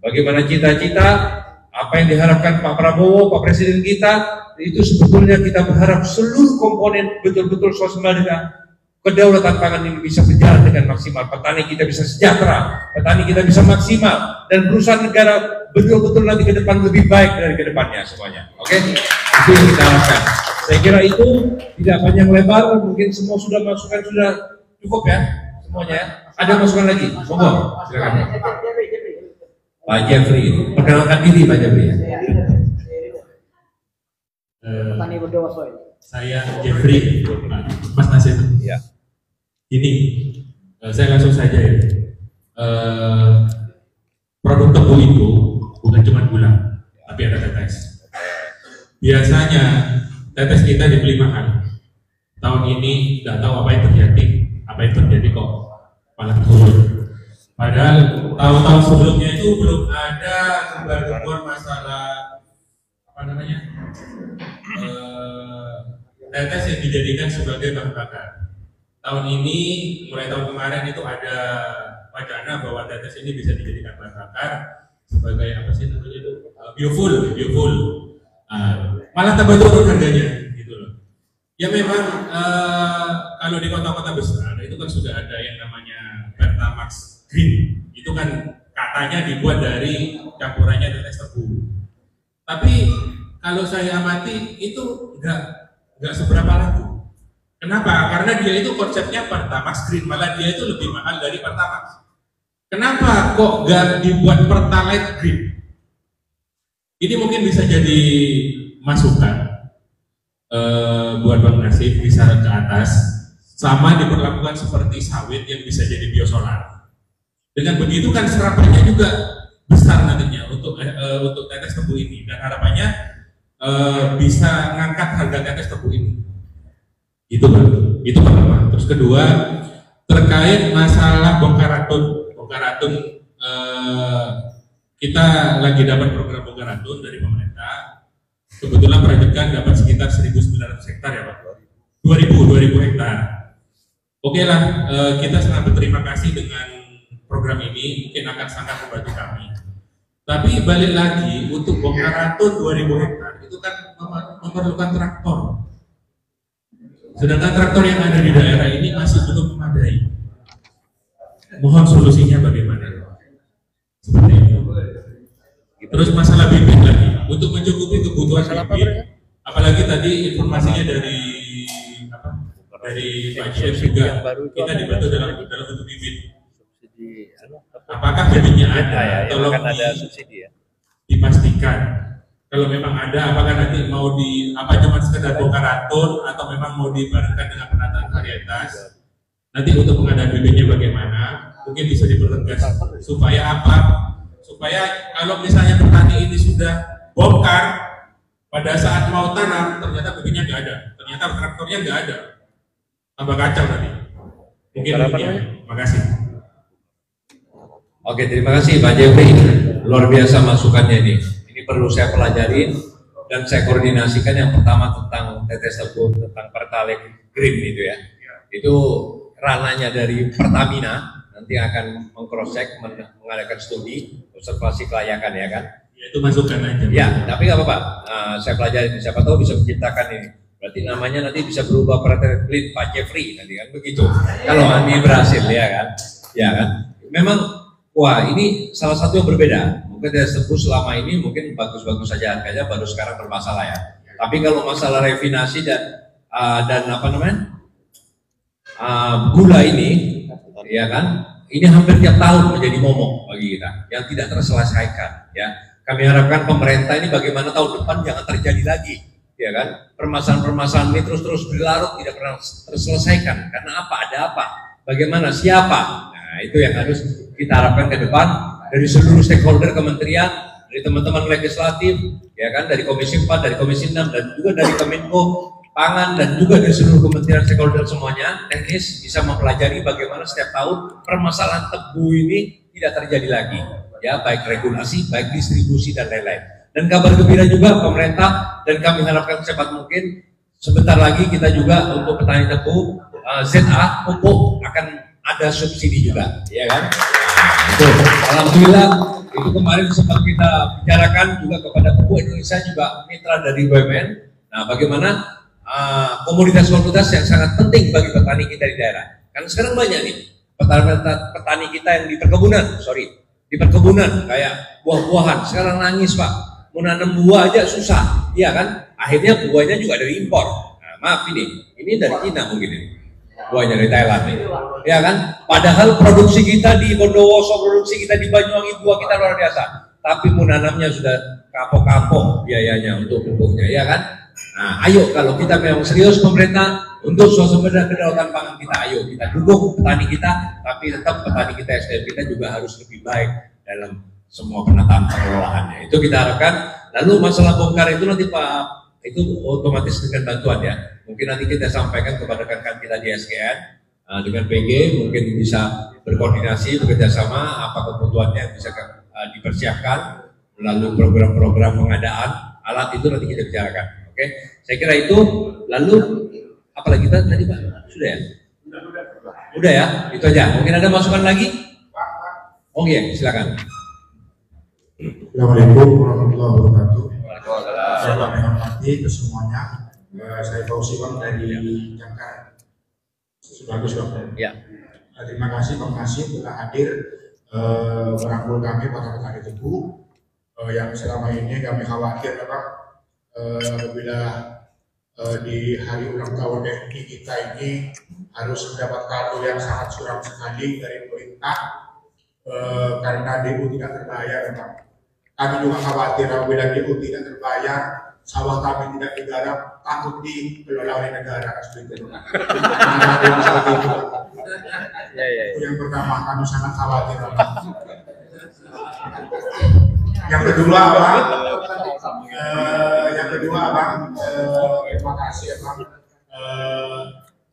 Bagaimana cita-cita apa yang diharapkan Pak Prabowo, Pak Presiden kita, itu sebetulnya kita berharap seluruh komponen betul-betul swasembada, kedaulatan pangan ini bisa berjalan dengan maksimal, petani kita bisa sejahtera, petani kita bisa maksimal, dan perusahaan negara betul-betul nanti ke depan lebih baik dari ke depannya semuanya. Oke? Itu yang kita harapkan. Saya kira itu tidak panjang lebar, mungkin semua sudah masukan sudah cukup ya semuanya ya. Ada masukan lagi? Monggo, silakan. Pak Jeffrey, perkenalkan diri Pak Jeffrey. Saya Jeffrey, Mas Nasir. Ya. Ini saya langsung saja ya. Produk tebu itu bukan cuma gula, tapi ada tetes. Biasanya tetes kita dibeli mahal. Tahun ini nggak tahu apa yang terjadi kok malah turun. Padahal tahun-tahun sebelumnya itu belum ada gembar-gembor masalah apa namanya tetes yang dijadikan sebagai bahan bakar. Tahun ini, mulai tahun kemarin itu ada wacana bahwa tetes ini bisa dijadikan bahan bakar sebagai apa sih namanya itu biofuel. Malah tambah turun harganya gitu loh. Ya memang kalau di kota-kota besar itu kan sudah ada yang namanya Pertamax Green. Itu kan katanya dibuat dari campurannya tetes tebu. Tapi kalau saya amati itu nggak seberapa laku. Kenapa? Karena dia itu konsepnya Pertamax Green, malah dia itu lebih mahal dari Pertamax. Kenapa kok nggak dibuat Pertalite Green? Ini mungkin bisa jadi masukan buat Bang Nasib, bisa ke atas, sama diperlakukan seperti sawit yang bisa jadi biosolar. Dengan begitu kan serapannya juga besar nantinya untuk tetes tebu ini, dan harapannya bisa ngangkat harga tetes tebu ini. Itu pertama. Terus kedua, terkait masalah bongkar ratun, kita lagi dapat program bongkar ratun dari pemerintah. Kebetulan Prajekan dapat sekitar 1.900 hektar ya Pak, 2.000 hektar. Oke lah, kita sangat berterima kasih dengan program ini, mungkin akan sangat membantu kami. Tapi balik lagi, untuk bongkar ratun 2.000 hektar itu kan memerlukan traktor. Sedangkan traktor yang ada di daerah ini masih belum memadai. Mohon solusinya bagaimana? Seperti itu. Terus masalah bibit lagi, untuk mencukupi kebutuhan bibit, apalagi tadi informasinya dari Pak Jef juga, kita dibantu dalam bentuk bibit. Apakah bibitnya ada? Tolong dipastikan. Kalau memang ada, apakah nanti mau cuma sekedar bongkar ratun atau memang mau dibarengkan dengan penataan varietas? Nanti untuk pengadaan bibitnya bagaimana? Mungkin bisa dipertegas supaya apa? Supaya kalau misalnya petani ini sudah bongkar, pada saat mau tanam ternyata bibitnya nggak ada, ternyata traktornya nggak ada, tambah kacau tadi. Mungkin demikian. Terima kasih. Oke, terima kasih Pak Jeffrey. Luar biasa masukannya ini. Ini perlu saya pelajarin dan saya koordinasikan. Yang pertama tentang tetes tebu, tentang Pertalite Green itu ya. Itu ranahnya dari Pertamina, nanti akan meng-cross-check, mengadakan studi observasi kelayakan ya kan. Ya, itu masukan aja. Ya, tapi nggak apa-apa. Saya pelajari, siapa tahu bisa menciptakan ini. Berarti namanya nanti bisa berubah Pertalite Green Pak Jeffrey nanti kan begitu. Kalau nanti berhasil ya kan. Ya kan. Memang wah ini salah satu yang berbeda. Mungkin tetes tebu selama ini mungkin bagus-bagus saja harganya, baru sekarang bermasalah ya. Tapi kalau masalah refinasi dan apa namanya gula ini, ya kan, ini hampir tiap tahun menjadi momok bagi kita yang tidak terselesaikan ya. kami harapkan pemerintah ini bagaimana tahun depan jangan terjadi lagi, ya kan? Permasalahan-permasalahan ini terus berlarut tidak pernah terselesaikan. Karena apa? Ada apa? Bagaimana? Siapa? Nah, itu yang harus kita harapkan ke depan dari seluruh stakeholder kementerian, dari teman-teman legislatif, ya kan? Dari Komisi 4, dari Komisi 6, dan juga dari Kemenko Pangan, dan juga dari seluruh kementerian stakeholder semuanya teknis bisa mempelajari bagaimana setiap tahun permasalahan tebu ini tidak terjadi lagi. Ya, baik regulasi, baik distribusi dan lain-lain. Dan kabar gembira juga pemerintah, dan kami harapkan secepat mungkin sebentar lagi kita juga untuk petani tebu ZA pupuk akan ada subsidi juga, ya kan? Itu, alhamdulillah itu kemarin sempat kita bicarakan juga kepada Pupuk Indonesia juga mitra dari BUMN. Nah, bagaimana komoditas-komoditas yang sangat penting bagi petani kita di daerah. Karena sekarang banyak nih petani kita yang di perkebunan kayak buah-buahan sekarang nangis Pak, mau nanam buah aja susah, iya kan? Akhirnya buahnya juga dari impor. Nah, maaf ini dari Cina mungkin ini, buahnya dari Thailand nih, ya kan? Padahal produksi kita di Bondowoso, produksi kita di Banyuwangi buah kita luar biasa, tapi mau nanamnya sudah kapok-kapok biayanya untuk pupuknya, ya kan? Nah, ayo kalau kita memang serius pemerintah untuk swasembada kedaulatan pangan kita, ayo kita dukung petani kita, tapi tetap petani kita, SDM kita juga harus lebih baik dalam semua penataan pengelolaannya. Itu kita harapkan. Lalu masalah bongkar itu nanti Pak, itu otomatis dengan bantuan ya. Mungkin nanti kita sampaikan kepada rekan kita di SGN dengan PG, mungkin bisa berkoordinasi, bekerjasama apa kebutuhannya yang bisa dipersiapkan. Lalu program-program pengadaan alat itu nanti kita bicarakan. Oke, saya kira itu. Lalu apalagi tadi Pak? Sudah ya? Udah ya? Itu aja. Mungkin ada masukan lagi? Oh iya, silakan. Assalamualaikum warahmatullahi wabarakatuh. Saya kami hormati kesemuanya. Saya Fauzi Bang dari Jakarta. Bagus Bang. Ya. Terima kasih Bang Nasib telah hadir merangkul kami para petani tebu yang selama ini kami khawatir Bang. Apabila di hari ulang tahun TNI kita ini harus mendapat kado yang sangat suram sekali dari pemerintah karena DU tidak terbayar. Kami juga khawatir apabila DU tidak terbayar, sawah kami tidak digarap, takut dikelola oleh negara seperti itu. Itu yang pertama, kami sangat khawatir. Yang kedua Bang, terima kasih ya Bang.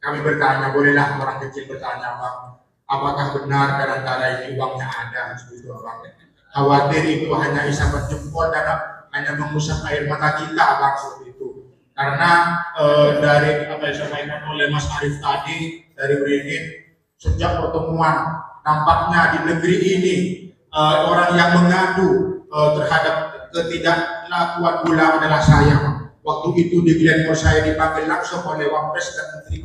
Kami bertanya, bolehlah orang kecil bertanya Bang, apakah benar Karantara ini uangnya ada? Seperti itu Bang. Khawatir itu hanya isapan jempol dan hanya mengusap air mata kita Bang, seperti itu. Karena dari apa yang disampaikan oleh Mas Arief tadi dari Beringin, sejak pertemuan nampaknya di negeri ini orang yang mengadu terhadap ketidaklakuan gula adalah saya. Waktu itu di Glenmore saya dipanggil langsung oleh Wapres dan Menteri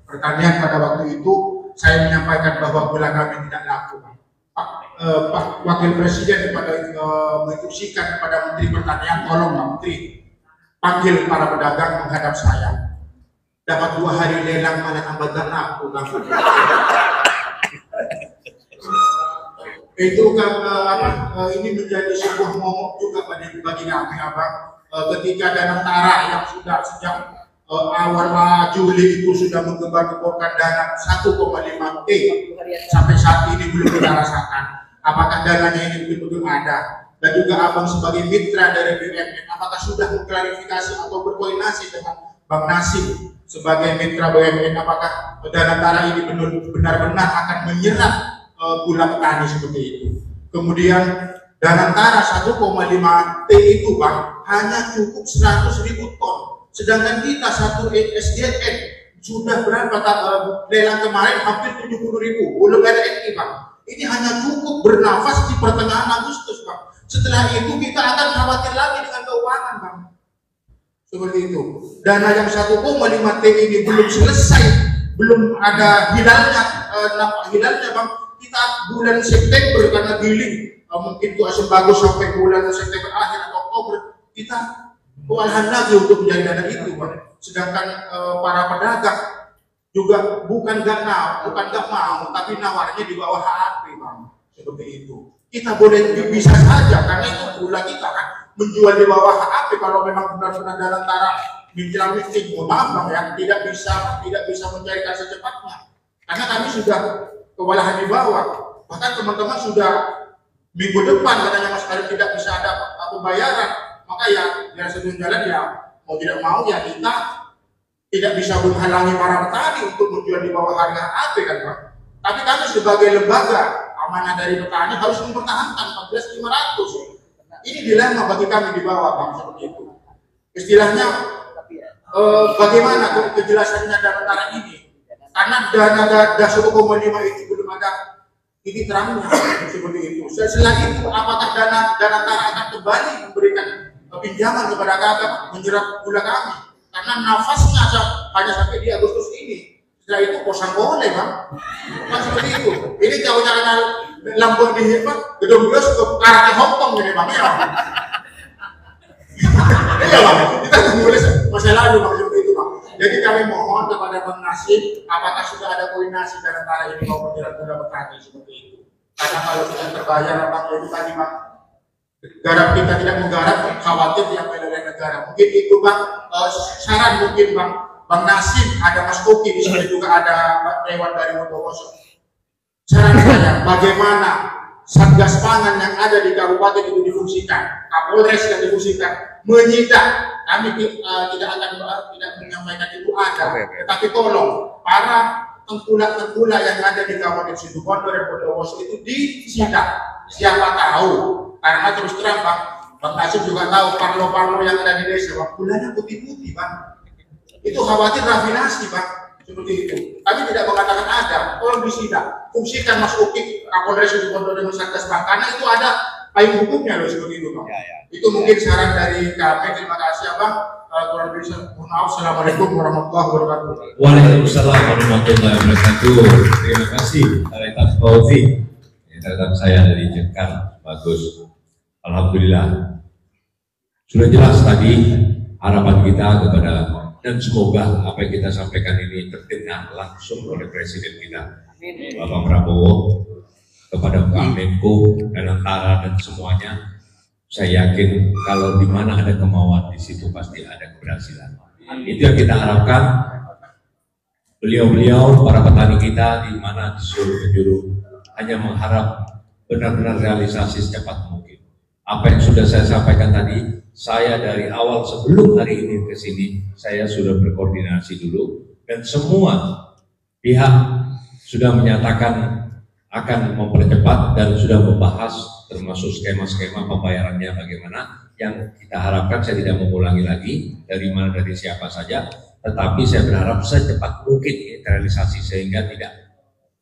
Pertanian pada waktu itu, saya menyampaikan bahwa gula kami tidak laku. Pak Wakil Presiden menginstruksikan kepada Menteri Pertanian, tolong Pak Menteri panggil para pedagang menghadap saya. Dapat 2 hari lelang malah tambah gak laku Bang. Itu kan ini menjadi sebuah momok juga bagi kami Abang. Ketika Danantara yang sudah sejak awal Juli itu sudah menggembar-gemborkan dana 1,5 T sampai saat ini belum kita rasakan. Apakah dananya ini betul-betul ada? Dan juga Abang sebagai mitra dari BUMN, apakah sudah mengklarifikasi atau berkoordinasi dengan Bang Nasib sebagai mitra BUMN? Apakah Danantara ini benar-benar akan menyerap gula petani seperti itu? Kemudian Danantara 1,5 T itu Bang hanya cukup 100.000 ton, sedangkan kita satu SDN sudah berapa lelang kemarin hampir 70.000, belum ada NI Bang. Ini hanya cukup bernafas di pertengahan Agustus Bang. Setelah itu kita akan khawatir lagi dengan keuangan Bang. Seperti itu. Dana yang 1,5 T ini belum selesai, belum ada hilalnya Bang. Kita bulan September karena giling mungkin itu sembako sampai bulan September akhir atau Oktober, kita kewalahan lagi untuk menjadi dana itu Bang. Sedangkan para pedagang juga bukan gak mau, tapi nawarnya di bawah HAP Bang. Seperti itu. kita boleh bisa saja, karena itu pula kita kan menjual di bawah HAP kalau memang benar-benar dalam taraf menjelang meeting, mohon maaf Bang ya, tidak bisa mencairkan secepatnya, karena kami sudah kewalahan di bawah, bahkan teman-teman sudah minggu depan katanya Mas Arif tidak bisa ada pembayaran, maka ya sebelum jalan ya mau tidak mau ya kita tidak bisa menghalangi para petani untuk menjual di bawah harga HAP kan Pak. Tapi kami sebagai lembaga amanah dari petani harus mempertahankan 14.500. Ini dilema bagi kami di bawah Bang, seperti itu. Istilahnya bagaimana kejelasannya dalam antara ini? Karena dana 1,5 itu belum ada titik terangnya seperti itu. Selain itu, apakah dana antara akan kembali memberikan pinjaman kepada kakak menjerat gula kami? Karena nafasnya hanya sampai di Agustus ini. Setelah itu kosan boleh Bang. Kan seperti itu. Ini kalau caranya Lampung dihebat, gedung bioskop arah ke Hongkong ini Bang ya. Iya Bang, kita menulis masa lalu Bang seperti itu Bang. Jadi kami mohon kepada Bang Nasib, apakah sudah ada koordinasi dan antara ini mau menjerat gula petani seperti itu? Karena kalau tidak terbayar Bang, itu tadi Bang, garap kita tidak menggarap, khawatir yang oleh negara. Mungkin itu Bang, saran mungkin Bang Nasib, ada Mas Koki, di sini juga ada Dewan dari Bondowoso. Saran saya, bagaimana Satgas Pangan yang ada di kabupaten itu difungsikan, Kapolres yang difungsikan, menyidak. Kami tidak menyampaikan itu ada, tapi tolong para tengkulak-tengkulak yang ada di kabupaten Situbondo dan Bondowoso itu disidak. Siapa tahu, karena terus terang Bang Nasib juga tahu parlo-parlo yang ada di desa, gulanya putih-putih Bang. Itu khawatir rafinasi Bang, seperti itu. Kami tidak mengatakan ada, tolong disidak. Fungsikan Mas Uki, Kapolres Situbondo dengan Satgas Pangan, karena itu ada payung hukumnya loh seperti itu Bang. Itu mungkin saran dari kami. Terima kasih Bang. Kurang lebih mohon maaf. Assalamualaikum warahmatullahi wabarakatuh. Waalaikumsalam warahmatullahi wabarakatuh. Terima kasih atas Taufik. Catatan saya dari Jekar, bagus. Alhamdulillah. Sudah jelas tadi harapan kita kepada, dan semoga apa yang kita sampaikan ini terdengar langsung oleh Presiden kita, Bapak Prabowo, kepada Pak Menko dan antara dan semuanya. Saya yakin kalau di mana ada kemauan, di situ pasti ada keberhasilan. Itu yang kita harapkan. Beliau-beliau, para petani kita di mana di seluruh penjuru hanya mengharap benar-benar realisasi secepat mungkin. Apa yang sudah saya sampaikan tadi, saya dari awal sebelum hari ini ke sini, saya sudah berkoordinasi dulu, dan semua pihak sudah menyatakan akan mempercepat dan sudah membahas termasuk skema-skema pembayarannya bagaimana. Yang kita harapkan, saya tidak mengulangi lagi dari mana, dari siapa saja, tetapi saya berharap secepat mungkin ini terrealisasi sehingga tidak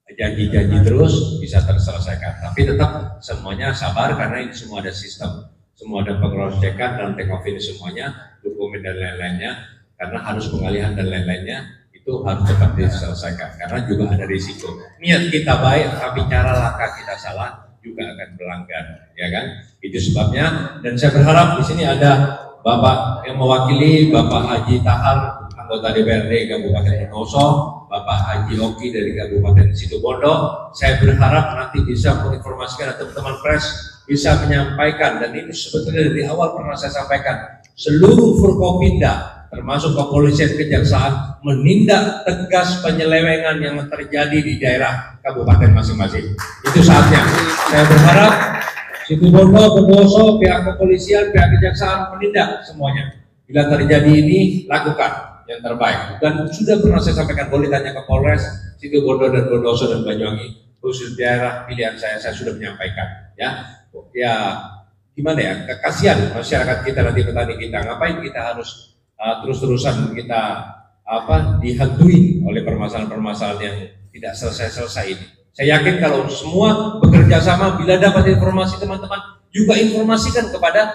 janji-janji terus bisa terselesaikan. Tapi tetap semuanya sabar karena ini semua ada sistem, semua ada pengecekan dan take off ini semuanya, dokumen dan lain-lainnya, karena harus pengalihan dan lain-lainnya itu harus cepat diselesaikan karena juga ada risiko. Niat kita baik tapi cara langkah kita salah juga akan melanggar, ya kan? Itu sebabnya, dan saya berharap di sini ada Bapak yang mewakili, Bapak Haji Tahar, anggota DPRD Kabupaten Bondowoso, Bapak Haji Oki dari Kabupaten Situbondo. Saya berharap nanti bisa menginformasikan teman-teman pers bisa menyampaikan, dan ini sebetulnya dari awal pernah saya sampaikan, seluruh Forkopimda termasuk kepolisian, kejaksaan menindak tegas penyelewengan yang terjadi di daerah kabupaten masing-masing. Itu saatnya. Saya berharap Situbondo, Bondowoso, pihak kepolisian, pihak kejaksaan menindak semuanya. Bila terjadi ini, lakukan yang terbaik. Dan sudah pernah saya sampaikan, boleh tanya ke Polres Situbondo dan Bondowoso dan Banyuwangi, khusus daerah pilihan saya sudah menyampaikan. Ya gimana ya? Kasihan masyarakat kita, nanti petani kita. Ngapain kita harus terus-terusan kita dihantui oleh permasalahan-permasalahan yang tidak selesai-selesai ini. Saya yakin kalau semua bekerja sama, bila dapat informasi teman-teman juga informasikan kepada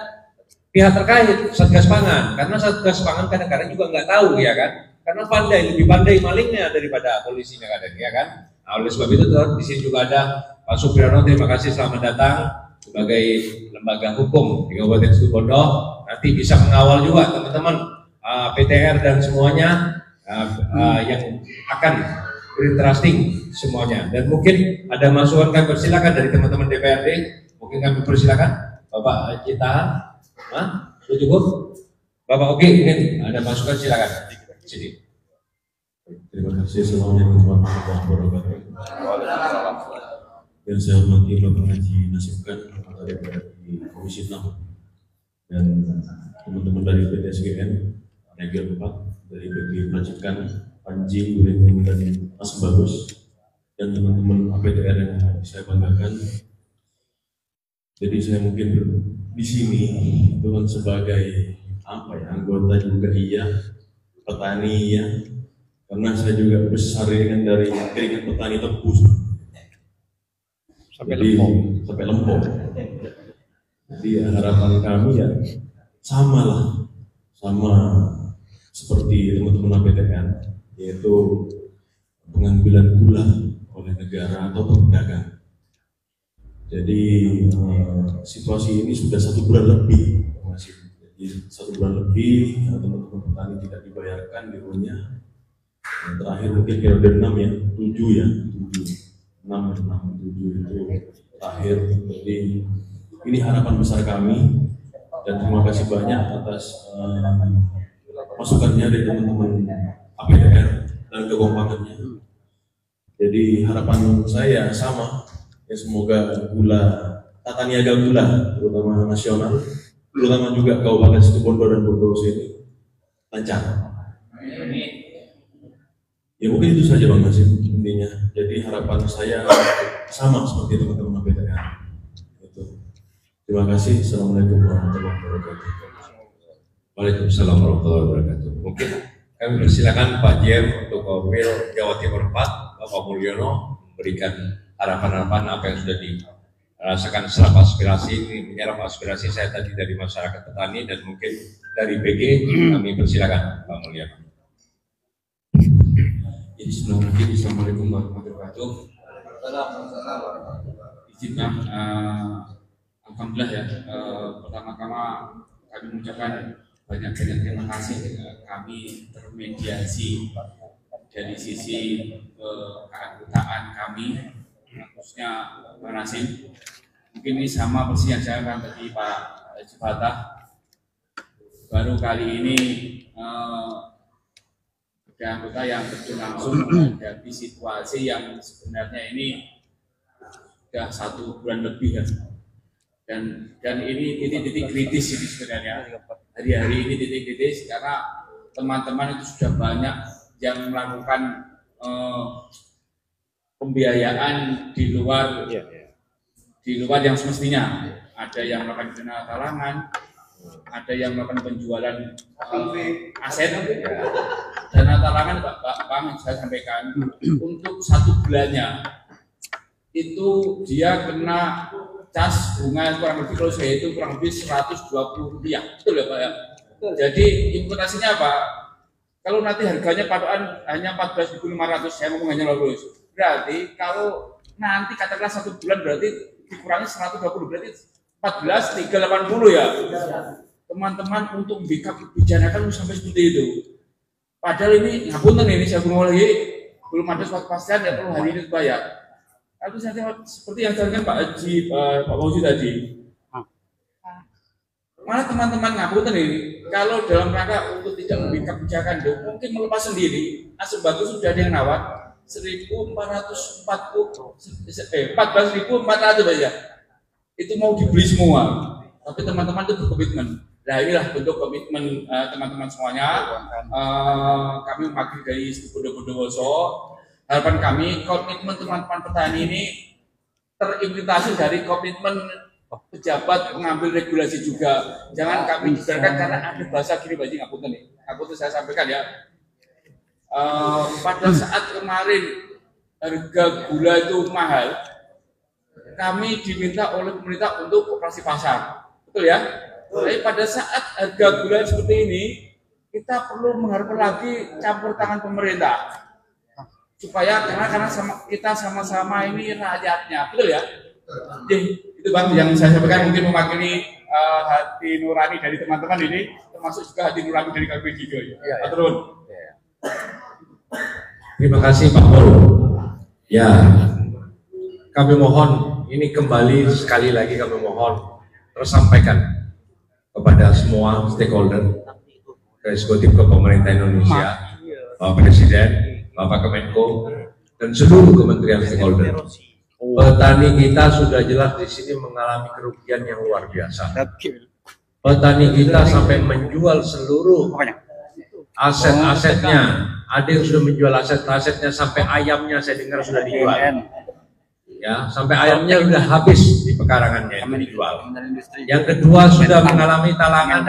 pihak terkait, Satgas Pangan, karena Satgas Pangan kadang-kadang juga nggak tahu, ya kan? Karena lebih pandai malingnya daripada polisinya kadang, ya kan? Nah, oleh sebab itu di sini juga ada Pak Supriyono, terima kasih, selamat datang sebagai lembaga hukum di Kabupaten Situbondo. Nanti bisa mengawal juga teman-teman PTR dan semuanya yang akan berinteraksi semuanya, dan mungkin ada masukan kami persilakan dari teman-teman DPRD, Mungkin kami persilakan Bapak Cita, sudah cukup? Bapak Oke, mungkin ada masukan silakan. Sini. Terima kasih. Assalamualaikum warahmatullahi wabarakatuh. Yang saya hormati Bapak Haji Nasibkan, anggota DPR di Komisi 6, dan teman-teman dari PTSGN, Region 4, dari BG Majikan, Panji, Guling, dan Mas Bagus, dan teman-teman APTR yang saya banggakan. Jadi saya mungkin di sini itu kan sebagai anggota juga iya, petani iya, karena saya juga besar kan dari keringat petani tepus sampai lempok. Jadi harapan kami ya sama seperti teman-teman APTN, yaitu pengambilan gula oleh negara atau pedagang. Jadi situasi ini sudah 1 bulan lebih, masih. Jadi 1 bulan lebih teman-teman petani tidak dibayarkan DO-nya. Yang terakhir mungkin periode 6 ya, 7 ya, 6, 7 itu terakhir. Jadi ini harapan besar kami, dan terima kasih banyak atas masukannya dari teman-teman APTR dan kekompakannya. Jadi harapan saya sama, ya semoga tata niaga gula, terutama nasional, terutama juga Kabupaten Situbondo dan Bondowoso ini lancar. Ya mungkin itu saja Bang Nasib intinya. Jadi harapan saya sama seperti teman-teman APTR. Itu. Terima kasih. Assalamualaikum warahmatullahi wabarakatuh. Waalaikumsalam warahmatullahi wabarakatuh. Mungkin kami persilakan Pak Jem untuk Wakil Jawa Timur 4, Bapak Mulyono, memberikan harapan-harapan apa yang sudah dirasakan serap aspirasi, menyerap aspirasi saya tadi dari masyarakat petani dan mungkin dari BG. Kami persilakan Pak Mulyono. Jadi sebelumnya Assalamualaikum warahmatullahi wabarakatuh. Izinkan alhamdulillah ya, pertama-tama kami mengucapkan banyak terima kasih kami termediasi dari sisi keanggotaan kami, khususnya Pak Nasim. Mungkin ini sama persis yang saya kan tadi Pak Cifatah, baru kali ini ada anggota yang terjun langsung menghadapi situasi yang sebenarnya ini sudah 1 bulan lebih ya, dan ini titik-titik kritis ini sebenarnya. Hari-hari ini titik kritis karena teman-teman itu sudah banyak yang melakukan pembiayaan di luar yang semestinya. Ada yang melakukan dana talangan, ada yang melakukan penjualan aset. Dana talangan Pak saya sampaikan untuk 1 bulannya itu dia kena cas bunga kurang lebih, kalau saya itu kurang lebih Rp120, betul ya Pak ya? Jadi implikasinya apa? Kalau nanti harganya patokan hanya 14.500, saya ngomong hanya lulus, berarti kalau nanti katakanlah 1 bulan berarti dikurangi 120, berarti 14.380 ya. Teman-teman untuk bicarakan sampai seperti itu. Padahal ini ngapunten ini saya ngomong lagi belum ada suatu kepastian ya, perlu hari ini dibayar. Tapi saya seperti yang disampaikan Pak Haji, Pak Fauzi tadi, malah teman-teman ngapunten ini kalau dalam rangka untuk tidak membuat kebijakan itu mungkin melepas sendiri. Asal bagus sudah ada yang nawar 14.400 aja, itu mau dibeli semua. Tapi teman-teman itu berkomitmen. Nah inilah bentuk komitmen teman-teman semuanya. Kami mewakili dari Bondowoso. Harapan kami komitmen teman-teman petani ini terimplementasi dari komitmen pejabat mengambil regulasi juga. Jangan kami dibiarkan karena ada bahasa gini bajing ngapunten nih. Ngapunten saya sampaikan ya. Pada saat kemarin harga gula itu mahal, kami diminta oleh pemerintah untuk operasi pasar, betul ya? Tapi pada saat harga gula seperti ini, kita perlu mengharapkan lagi campur tangan pemerintah, supaya karena kita sama-sama ini rakyatnya, betul ya? Jadi itu Bang yang saya sampaikan, mungkin mewakili hati nurani dari teman-teman ini, termasuk juga hati nurani dari kami juga ya. Turun. Terima kasih Pak Mul. Ya, kami mohon ini kembali sekali lagi kami mohon tersampaikan kepada semua stakeholder, eksekutif ke pemerintah Indonesia, Bapak Presiden, Bapak Kemenko, dan seluruh kementerian stakeholder. Petani kita sudah jelas di sini mengalami kerugian yang luar biasa. Petani kita sampai menjual seluruh aset-asetnya. Ada yang sudah menjual aset-asetnya, sampai ayamnya saya dengar sudah dijual. Ya, sampai ayamnya sudah habis di pekarangannya yang dijual. Yang kedua sudah mengalami talangan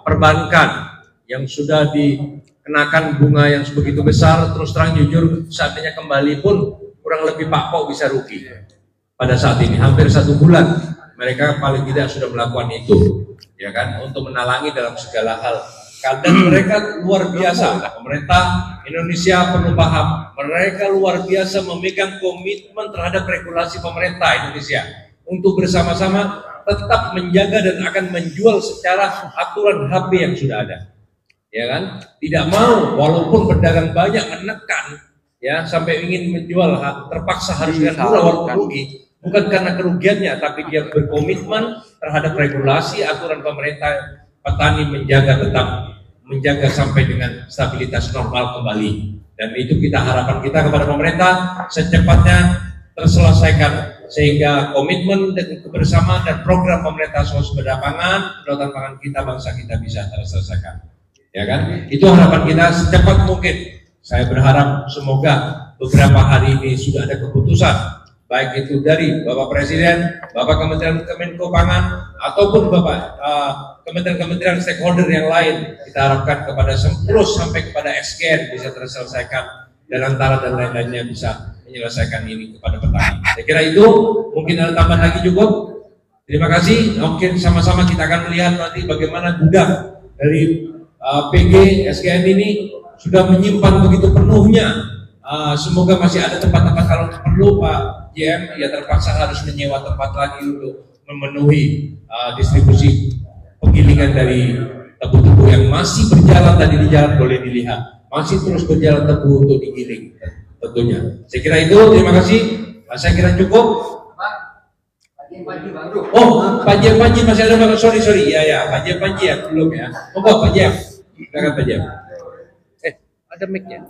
perbankan yang sudah dikenakan bunga yang sebegitu besar. Terus terang jujur, seandainya kembali pun kurang lebih Pak Pok bisa rugi. Pada saat ini hampir 1 bulan mereka paling tidak sudah melakukan itu, ya kan, untuk menalangi dalam segala hal. Dan mereka luar biasa, pemerintah Indonesia perlu paham, mereka luar biasa memegang komitmen terhadap regulasi pemerintah Indonesia untuk bersama-sama tetap menjaga dan akan menjual secara aturan HP yang sudah ada, ya kan, tidak mau walaupun pedagang banyak menekan, ya, sampai ingin menjual terpaksa harus dengan murah walaupun rugi, bukan karena kerugiannya, tapi dia berkomitmen terhadap regulasi aturan pemerintah. Petani menjaga sampai dengan stabilitas normal kembali, dan itu kita harapan kita kepada pemerintah secepatnya terselesaikan sehingga komitmen dan kebersamaan dan program pemerintah soal sumber pangan, kedaulatan pangan kita, bangsa kita bisa terselesaikan, ya kan? Itu harapan kita secepat mungkin. Saya berharap semoga beberapa hari ini sudah ada keputusan, baik itu dari Bapak Presiden, Bapak Kementerian Kemenko Pangan, ataupun Bapak kementerian-kementerian stakeholder yang lain. Kita harapkan kepada terus sampai kepada SGN bisa terselesaikan, dan antara dan lain-lainnya bisa menyelesaikan ini kepada petani. Saya kira itu, mungkin ada tambahan lagi cukup. Terima kasih. Mungkin sama-sama kita akan melihat nanti bagaimana gudang dari PG SGN ini sudah menyimpan begitu penuhnya. Semoga masih ada tempat-tempat, kalau perlu Pak JM ya terpaksa harus menyewa tempat lagi untuk memenuhi distribusi penggilingan dari tebu-tebu yang masih berjalan. Tadi di jalan boleh dilihat masih terus berjalan tebu untuk digiling tentunya. Saya kira itu, terima kasih. Saya kira cukup. Oh, Pak Panji masih ada, sorry ya Pak Panji ya belum ya. Monggo Pak Jam, silakan Pak Jam. Ada mic-nya.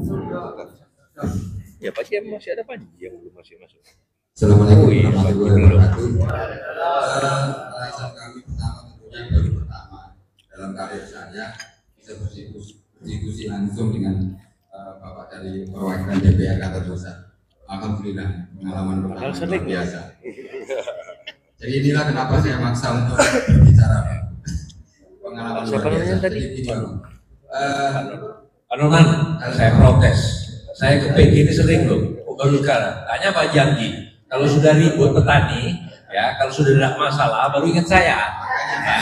Ya Pak Jam masih ada, Panji yang belum masih masuk. Assalamualaikum warahmatullahi wabarakatuh. Alasan kami pertama tentunya baru pertama dalam karir saya bisa berdiskusi langsung dengan Bapak dari perwakilan DPR Kata Pusat. Alhamdulillah, pengalaman pertama luar biasa. Jadi inilah kenapa saya maksa untuk berbicara. Pengalaman luar biasa. Jadi ini saya protes. Saya ke PG ini sering loh. Baru sekarang. Tanya Pak Janji. Kalau sudah ribut petani, ya, kalau sudah ada masalah, baru ingat saya. Ya.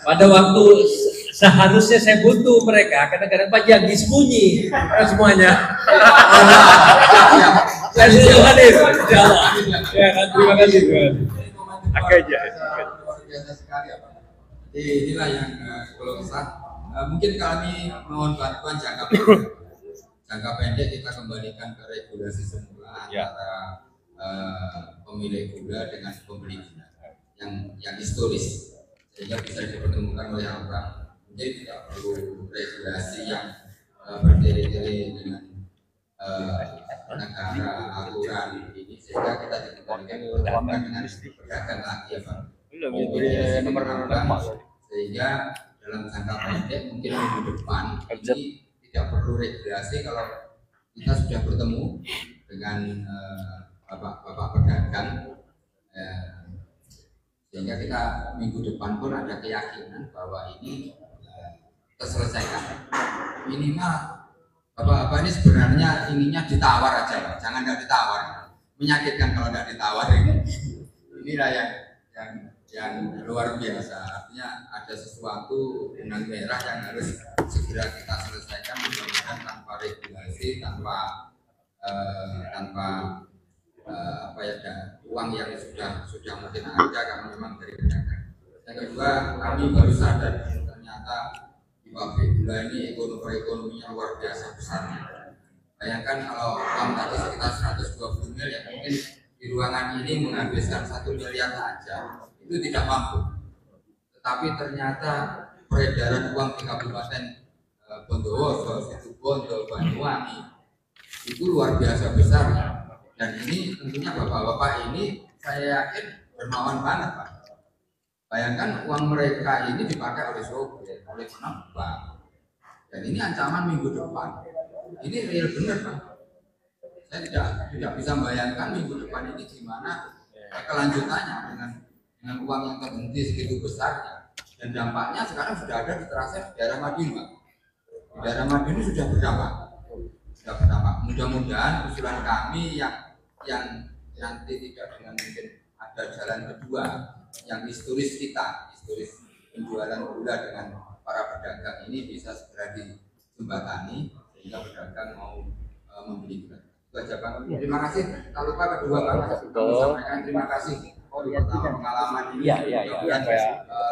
Pada waktu seharusnya saya butuh mereka, kadang-kadang Pak Janji sembunyi semuanya. Saya sudah hadir, insya Allah. Ya, terima kasih. Agak aja. Luar biasa sekali, Pak. Inilah yang kalau kesah. Mungkin kami mohon bantuan jangka pendek. Jangka pendek kita kembalikan ke regulasi semula antara pemilik gula dengan pembeli gula yang historis, sehingga bisa dipertemukan oleh orang. Jadi tidak perlu regulasi yang berdiri-diri dengan negara aturan ini, sehingga kita dikembalikan dengan pedagang lagi ya Pak. Sehingga dalam jangka pendek mungkin minggu depan ini tidak perlu regulasi kalau kita sudah bertemu dengan bapak pedagang, sehingga kita minggu depan pun ada keyakinan bahwa ini terselesaikan. Minimal bapak-bapak ini sebenarnya inginnya ditawar aja, Pak. Jangan nggak ditawar, menyakitkan kalau nggak ditawar ini. Inilah yang luar biasa. Artinya ada sesuatu benang merah yang harus segera kita selesaikan, mudah-mudahan tanpa regulasi, tanpa apa ya, uang yang sudah mungkin ada karena memang dari pedagang. Yang kedua, kami baru sadar ternyata di pabrik gula ini ekonominya luar biasa besarnya. Bayangkan kalau uang tadi sekitar 120 miliar, ya mungkin di di ruangan ini menghabiskan 1 miliar saja itu tidak mampu. Tetapi ternyata peredaran uang di Kabupaten Bondowoso, Situbondo, Banyuwangi itu luar biasa besarnya. Dan ini tentunya bapak-bapak ini saya yakin dermawan banget Pak. Bayangkan uang mereka ini dipakai oleh sopir, oleh penambang. Dan ini ancaman minggu depan. Ini real benar Pak. Saya tidak bisa membayangkan minggu depan ini gimana kelanjutannya dengan uang yang terhenti segitu besarnya. Dan dampaknya sekarang sudah ada di terasa di daerah Madiun Pak. Di daerah Madiun sudah berdampak. Mudah-mudahan usulan kami yang nanti tidak dengan mungkin ada jalan kedua yang historis penjualan gula dengan para pedagang ini bisa segera dijembatani sehingga pedagang mau membeli gula. Itu aja Bang. Terima kasih. Tak lupa kedua Bang, kami sampaikan terima kasih pengalaman ini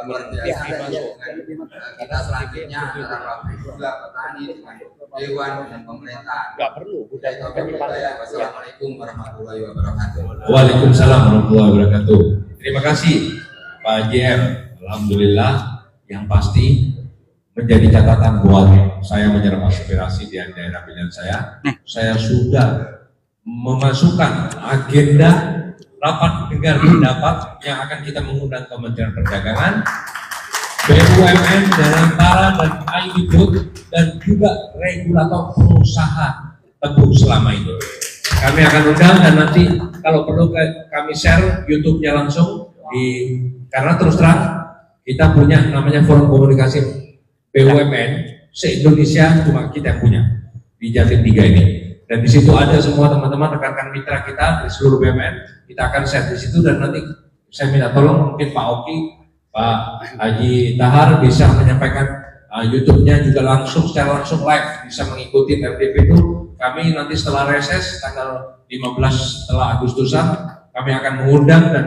luar biasa dengan kita selanjutnya antara pabrik gula, petani dengan dewan dan pemerintah. Enggak perlu. Wassalamualaikum warahmatullahi wabarakatuh. Waalaikumsalam warahmatullahi wabarakatuh. Terima kasih Pak JR. Alhamdulillah, yang pasti menjadi catatan buat saya menyerap aspirasi di daerah pilihan saya. Saya sudah memasukkan agenda rapat dengar pendapat yang akan kita mengundang Kementerian Perdagangan, BUMN, Danantara, dan ID Group, dan juga regulator pengusaha tebu selama ini. Kami akan undang dan nanti kalau perlu kami share YouTube-nya langsung karena terus terang kita punya namanya forum komunikasi BUMN se-Indonesia, cuma kita yang punya di Jatim 3 ini. Dan di situ ada semua teman-teman rekan-rekan mitra kita di seluruh BUMN. Kita akan share di situ dan nanti saya minta tolong mungkin Pak Oki, Pak Haji Tahar bisa menyampaikan YouTube-nya juga secara langsung live, bisa mengikuti RDP itu. Kami nanti setelah reses tanggal 15 setelah Agustusan kami akan mengundang dan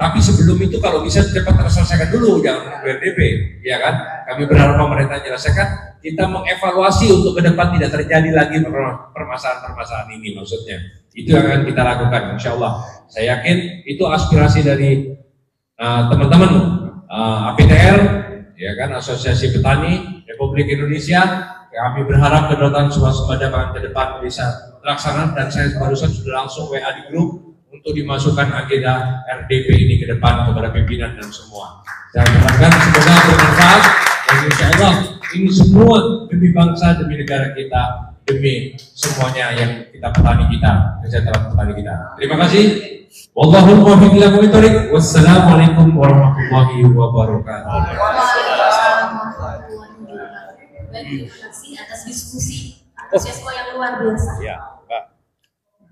tapi sebelum itu kalau bisa cepat terselesaikan dulu, jangan menunggu RDP, ya kan? Kami berharap pemerintah menyelesaikan, kita mengevaluasi untuk ke depan tidak terjadi lagi permasalahan-permasalahan ini, maksudnya. Itu yang akan kita lakukan, insya Allah. Saya yakin itu aspirasi dari teman-teman APTR, ya kan, Asosiasi Petani Republik Indonesia. Kami berharap kedaulatan swasembada pangan ke depan bisa terlaksana dan saya barusan sudah langsung WA di grup untuk dimasukkan agenda RDP ini ke depan kepada pimpinan dan semua. Saya harapkan semoga bermanfaat dan insya Allah ini semua demi bangsa, demi negara kita, demi semuanya yang kita petani kita, kesejahteraan petani kita. Terima kasih. Wallahul muwaffiq ila aqwamit thoriq. Wassalamualaikum warahmatullahi wabarakatuh. Terima kasih atas diskusi antusiasme yang luar biasa. Ya, Pak.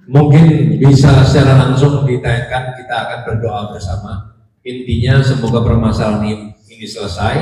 Mungkin bisa secara langsung ditayangkan, kita akan berdoa bersama. Intinya semoga permasalahan ini selesai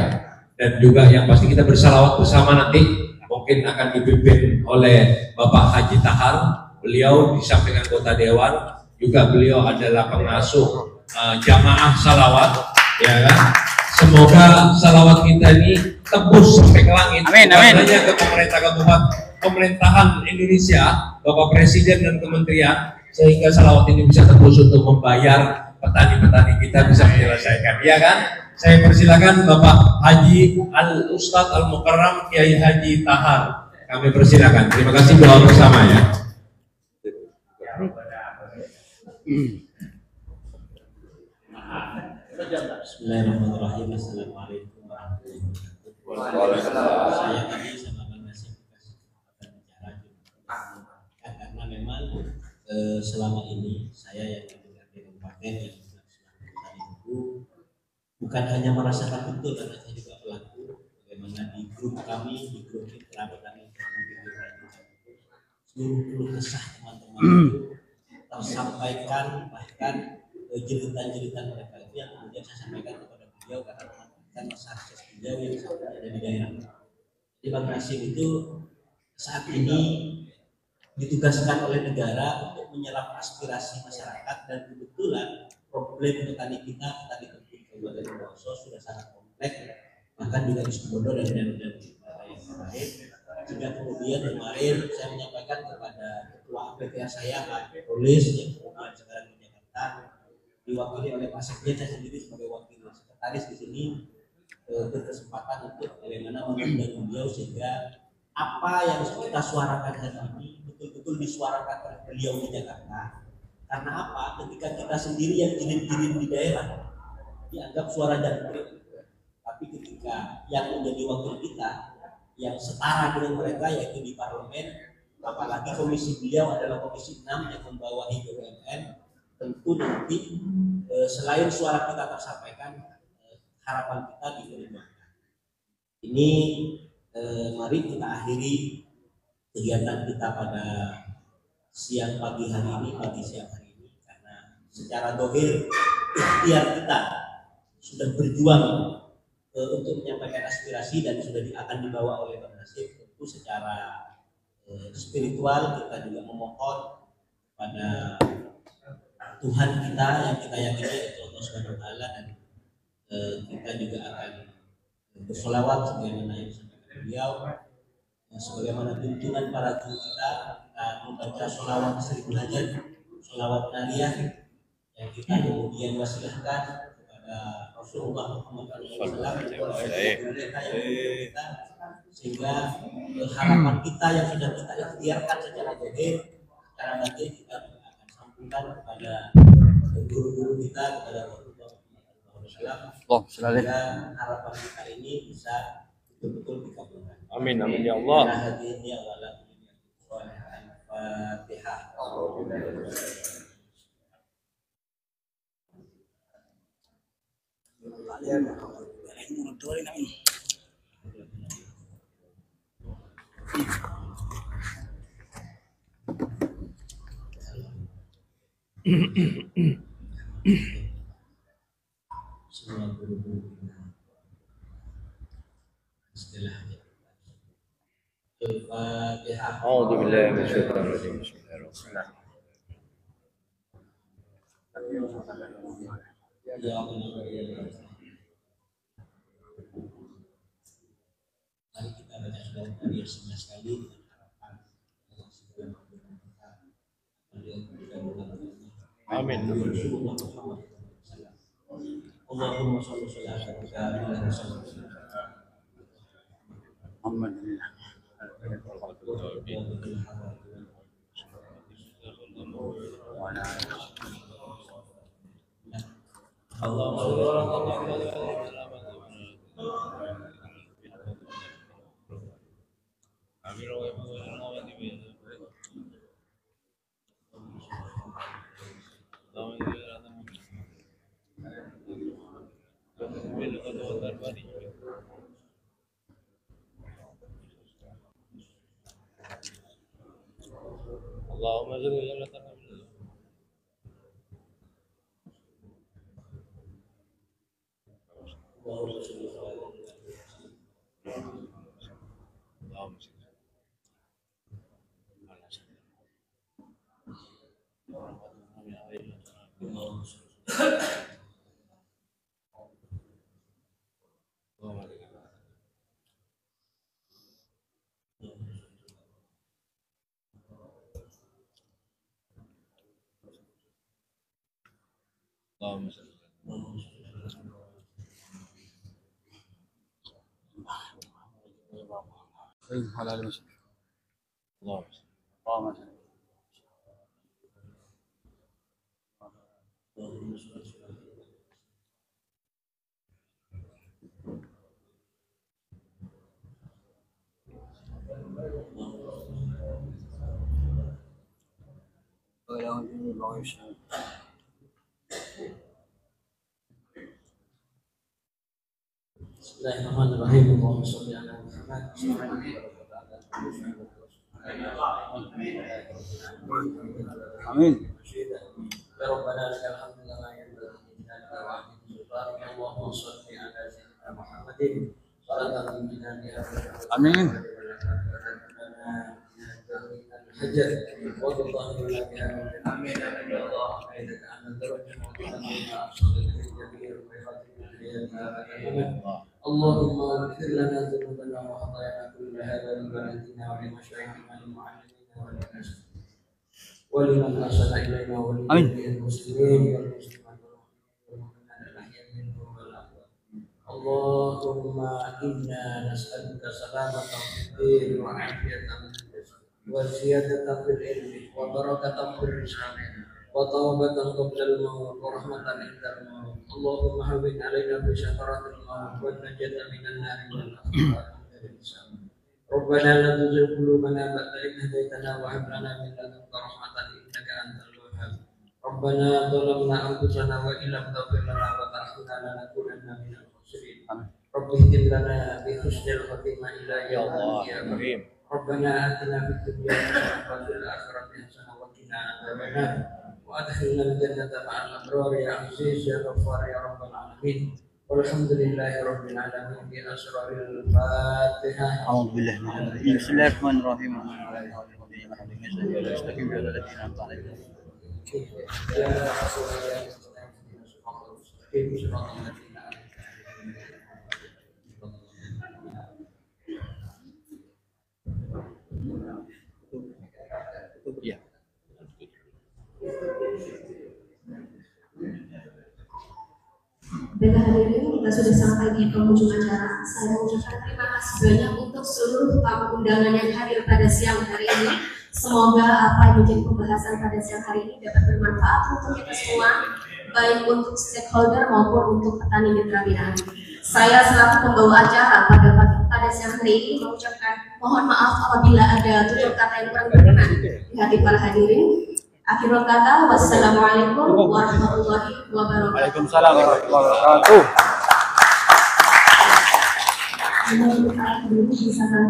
dan juga yang pasti kita bersalawat bersama nanti mungkin akan dipimpin oleh Bapak Haji Tahar. Beliau di samping anggota dewan juga beliau adalah pengasuh jamaah salawat, ya kan? Semoga salawat kita ini tembus sampai ke langit. Amin, amin. Hanya ke pemerintah kabupaten, pemerintahan Indonesia, Bapak Presiden dan Kementerian, sehingga salawat ini bisa tembus untuk membayar petani-petani kita bisa menyelesaikan, ya kan? Saya persilakan Bapak Haji Al Ustadz Al Mukarram Kiai Haji Tahar. Kami persilakan. Terima kasih, doa bersama ya. Bismillahirrahmanirrahim. Assalamualaikum warahmatullahi wabarakatuh. Saya tadi sama Bang Nasib dikasih kesempatan bicara karena memang selama ini saya yang mendengar di kabupaten yang sudah petani itu bukan hanya merasakan betul karena saya juga pelaku bagaimana di grup kami, di grup mitra petani seluruh keluh kesah teman-teman itu tersampaikan, bahkan jeritan-jeritan mereka itu yang kemudian saya sampaikan kepada beliau karena memanfaatkan masa akses beliau yang saat ini ada di daerah. Jadi Bang Nasim itu saat ini ditugaskan oleh negara untuk menyerap aspirasi masyarakat dan kebetulan problem petani kita, petani tebu Kabupaten Bondowoso sudah sangat kompleks, bahkan juga di Situbondo dan daerah yang lain. Sehingga kemudian kemarin saya menyampaikan kepada ketua APTR saya Pak Polis yang kemudian sekarang di Jakarta diwakili oleh Pak Sekjen, saya sendiri sebagai wakil sekretaris di sini berkesempatan untuk bagaimana mengundang beliau sehingga apa yang kita suarakan hari ini betul-betul disuarakan oleh beliau di Jakarta. Karena apa? Ketika kita sendiri yang jirin-jirin di daerah dianggap suara jangkrik, tapi ketika yang menjadi wakil kita yang setara dengan mereka yaitu di parlemen, apalagi komisi beliau adalah komisi 6 yang membawahi BUMN, tentu nanti selain suara kita tersampaikan, harapan kita diperjuangkan. Ini mari kita akhiri kegiatan kita pada siang pagi hari ini karena secara dohir ikhtiar kita sudah berjuang untuk menyampaikan aspirasi dan sudah akan dibawa oleh Bang Nasib. Tentu secara spiritual kita juga memohon pada Tuhan kita yang kita yakini yaitu Allah Subhanahu wa taala, dan kita juga akan bersolawat sebagaimana yang disampaikan beliau, sebagaimana tuntunan para guru kita membaca solawat 1000 hajat, solawat nariyah yang kita kemudian wasilahkan kepada Rasulullah Muhammad SAW sehingga harapan kita yang sudah kita ikhtiarkan secara zahir, secara batin kita juga akan sampaikan kepada guru-guru kita, kepada Rasulullah SAW, sehingga harapan kita ini bisa betul-betul dikabulkan. Amin, amin ya Allah. Al-Fatihah. Semua guru-guru istilahnya Al-Fatihah. A'udzu billahi minasyaitonir rajim. Bismillahirrahmanirrahim. Mari kita baca surat Al-Fatihah semua sekali dengan harapan Allah Subhanahu wa taala. Amin. Allahumma shalli ala sayyidina Muhammad. Allahumma salli ala Bismillahirrahmanirrahim. Allahumma shalli ala Muhammad. Amin. Ya Rabbana lakal hamdu lana Allahumma shalli ala sayyidina Muhammadin sallallahu alaihi wa Amin. hajat wa billahi amin ya Allah ainaka an Allahumma ighfir lana dhunubana wa khatayana kullaha wa liwalidina wa limashayikhina wa limu'allimina wa linas wa liman asana ilayna wa lil muslimin wal muslimat Allahumma inna nas'aluka salamatan fid din wa 'afiyatan fil jasad wa ziyadatan fil ilmi wa barakatan fil rizqi wa tawbatan qabla al-maut wa rahmatan indal maut. Allahumma hawwin 'alaina bi syakaratil maut wa najatan minan nar wal akhirah. Rabbana la tuzigh qulubana ba'da idh hadaytana wa hab lana min ladunka rahmatan innaka antal wahhab. Rabbana zalamna anfusana wa illam taghfir lana wa tarhamna lanakunanna minal khasirin. Rabbi ihdina lana bi husnil khatimah ila yaumil qiyamah. Rabbana atina fid dunya hasanah wa fil akhirati hasanah wa qina adzabannar. Wa adkhilna al-jannata ma'al abrar ya aziz ya ghaffar ya rabbal alamin. Walhamdulillahi rabbil alamin bi asraril Fatihah. A'udzu billahi minasy syaitonir rajim. Baiklah hadirin, kita sudah sampai di penghujung acara. Saya mengucapkan terima kasih banyak untuk seluruh tamu undangan yang hadir pada siang hari ini. Semoga apa yang menjadi pembahasan pada siang hari ini dapat bermanfaat untuk kita semua, baik untuk stakeholder maupun untuk petani mitra binaan. Saya selaku pembawa acara pada siang hari ini mengucapkan mohon maaf apabila ada tutur kata yang kurang berkenan di hati para hadirin. Akhirul kata, wassalamualaikum warahmatullahi wabarakatuh. Waalaikumsalam warahmatullahi wabarakatuh.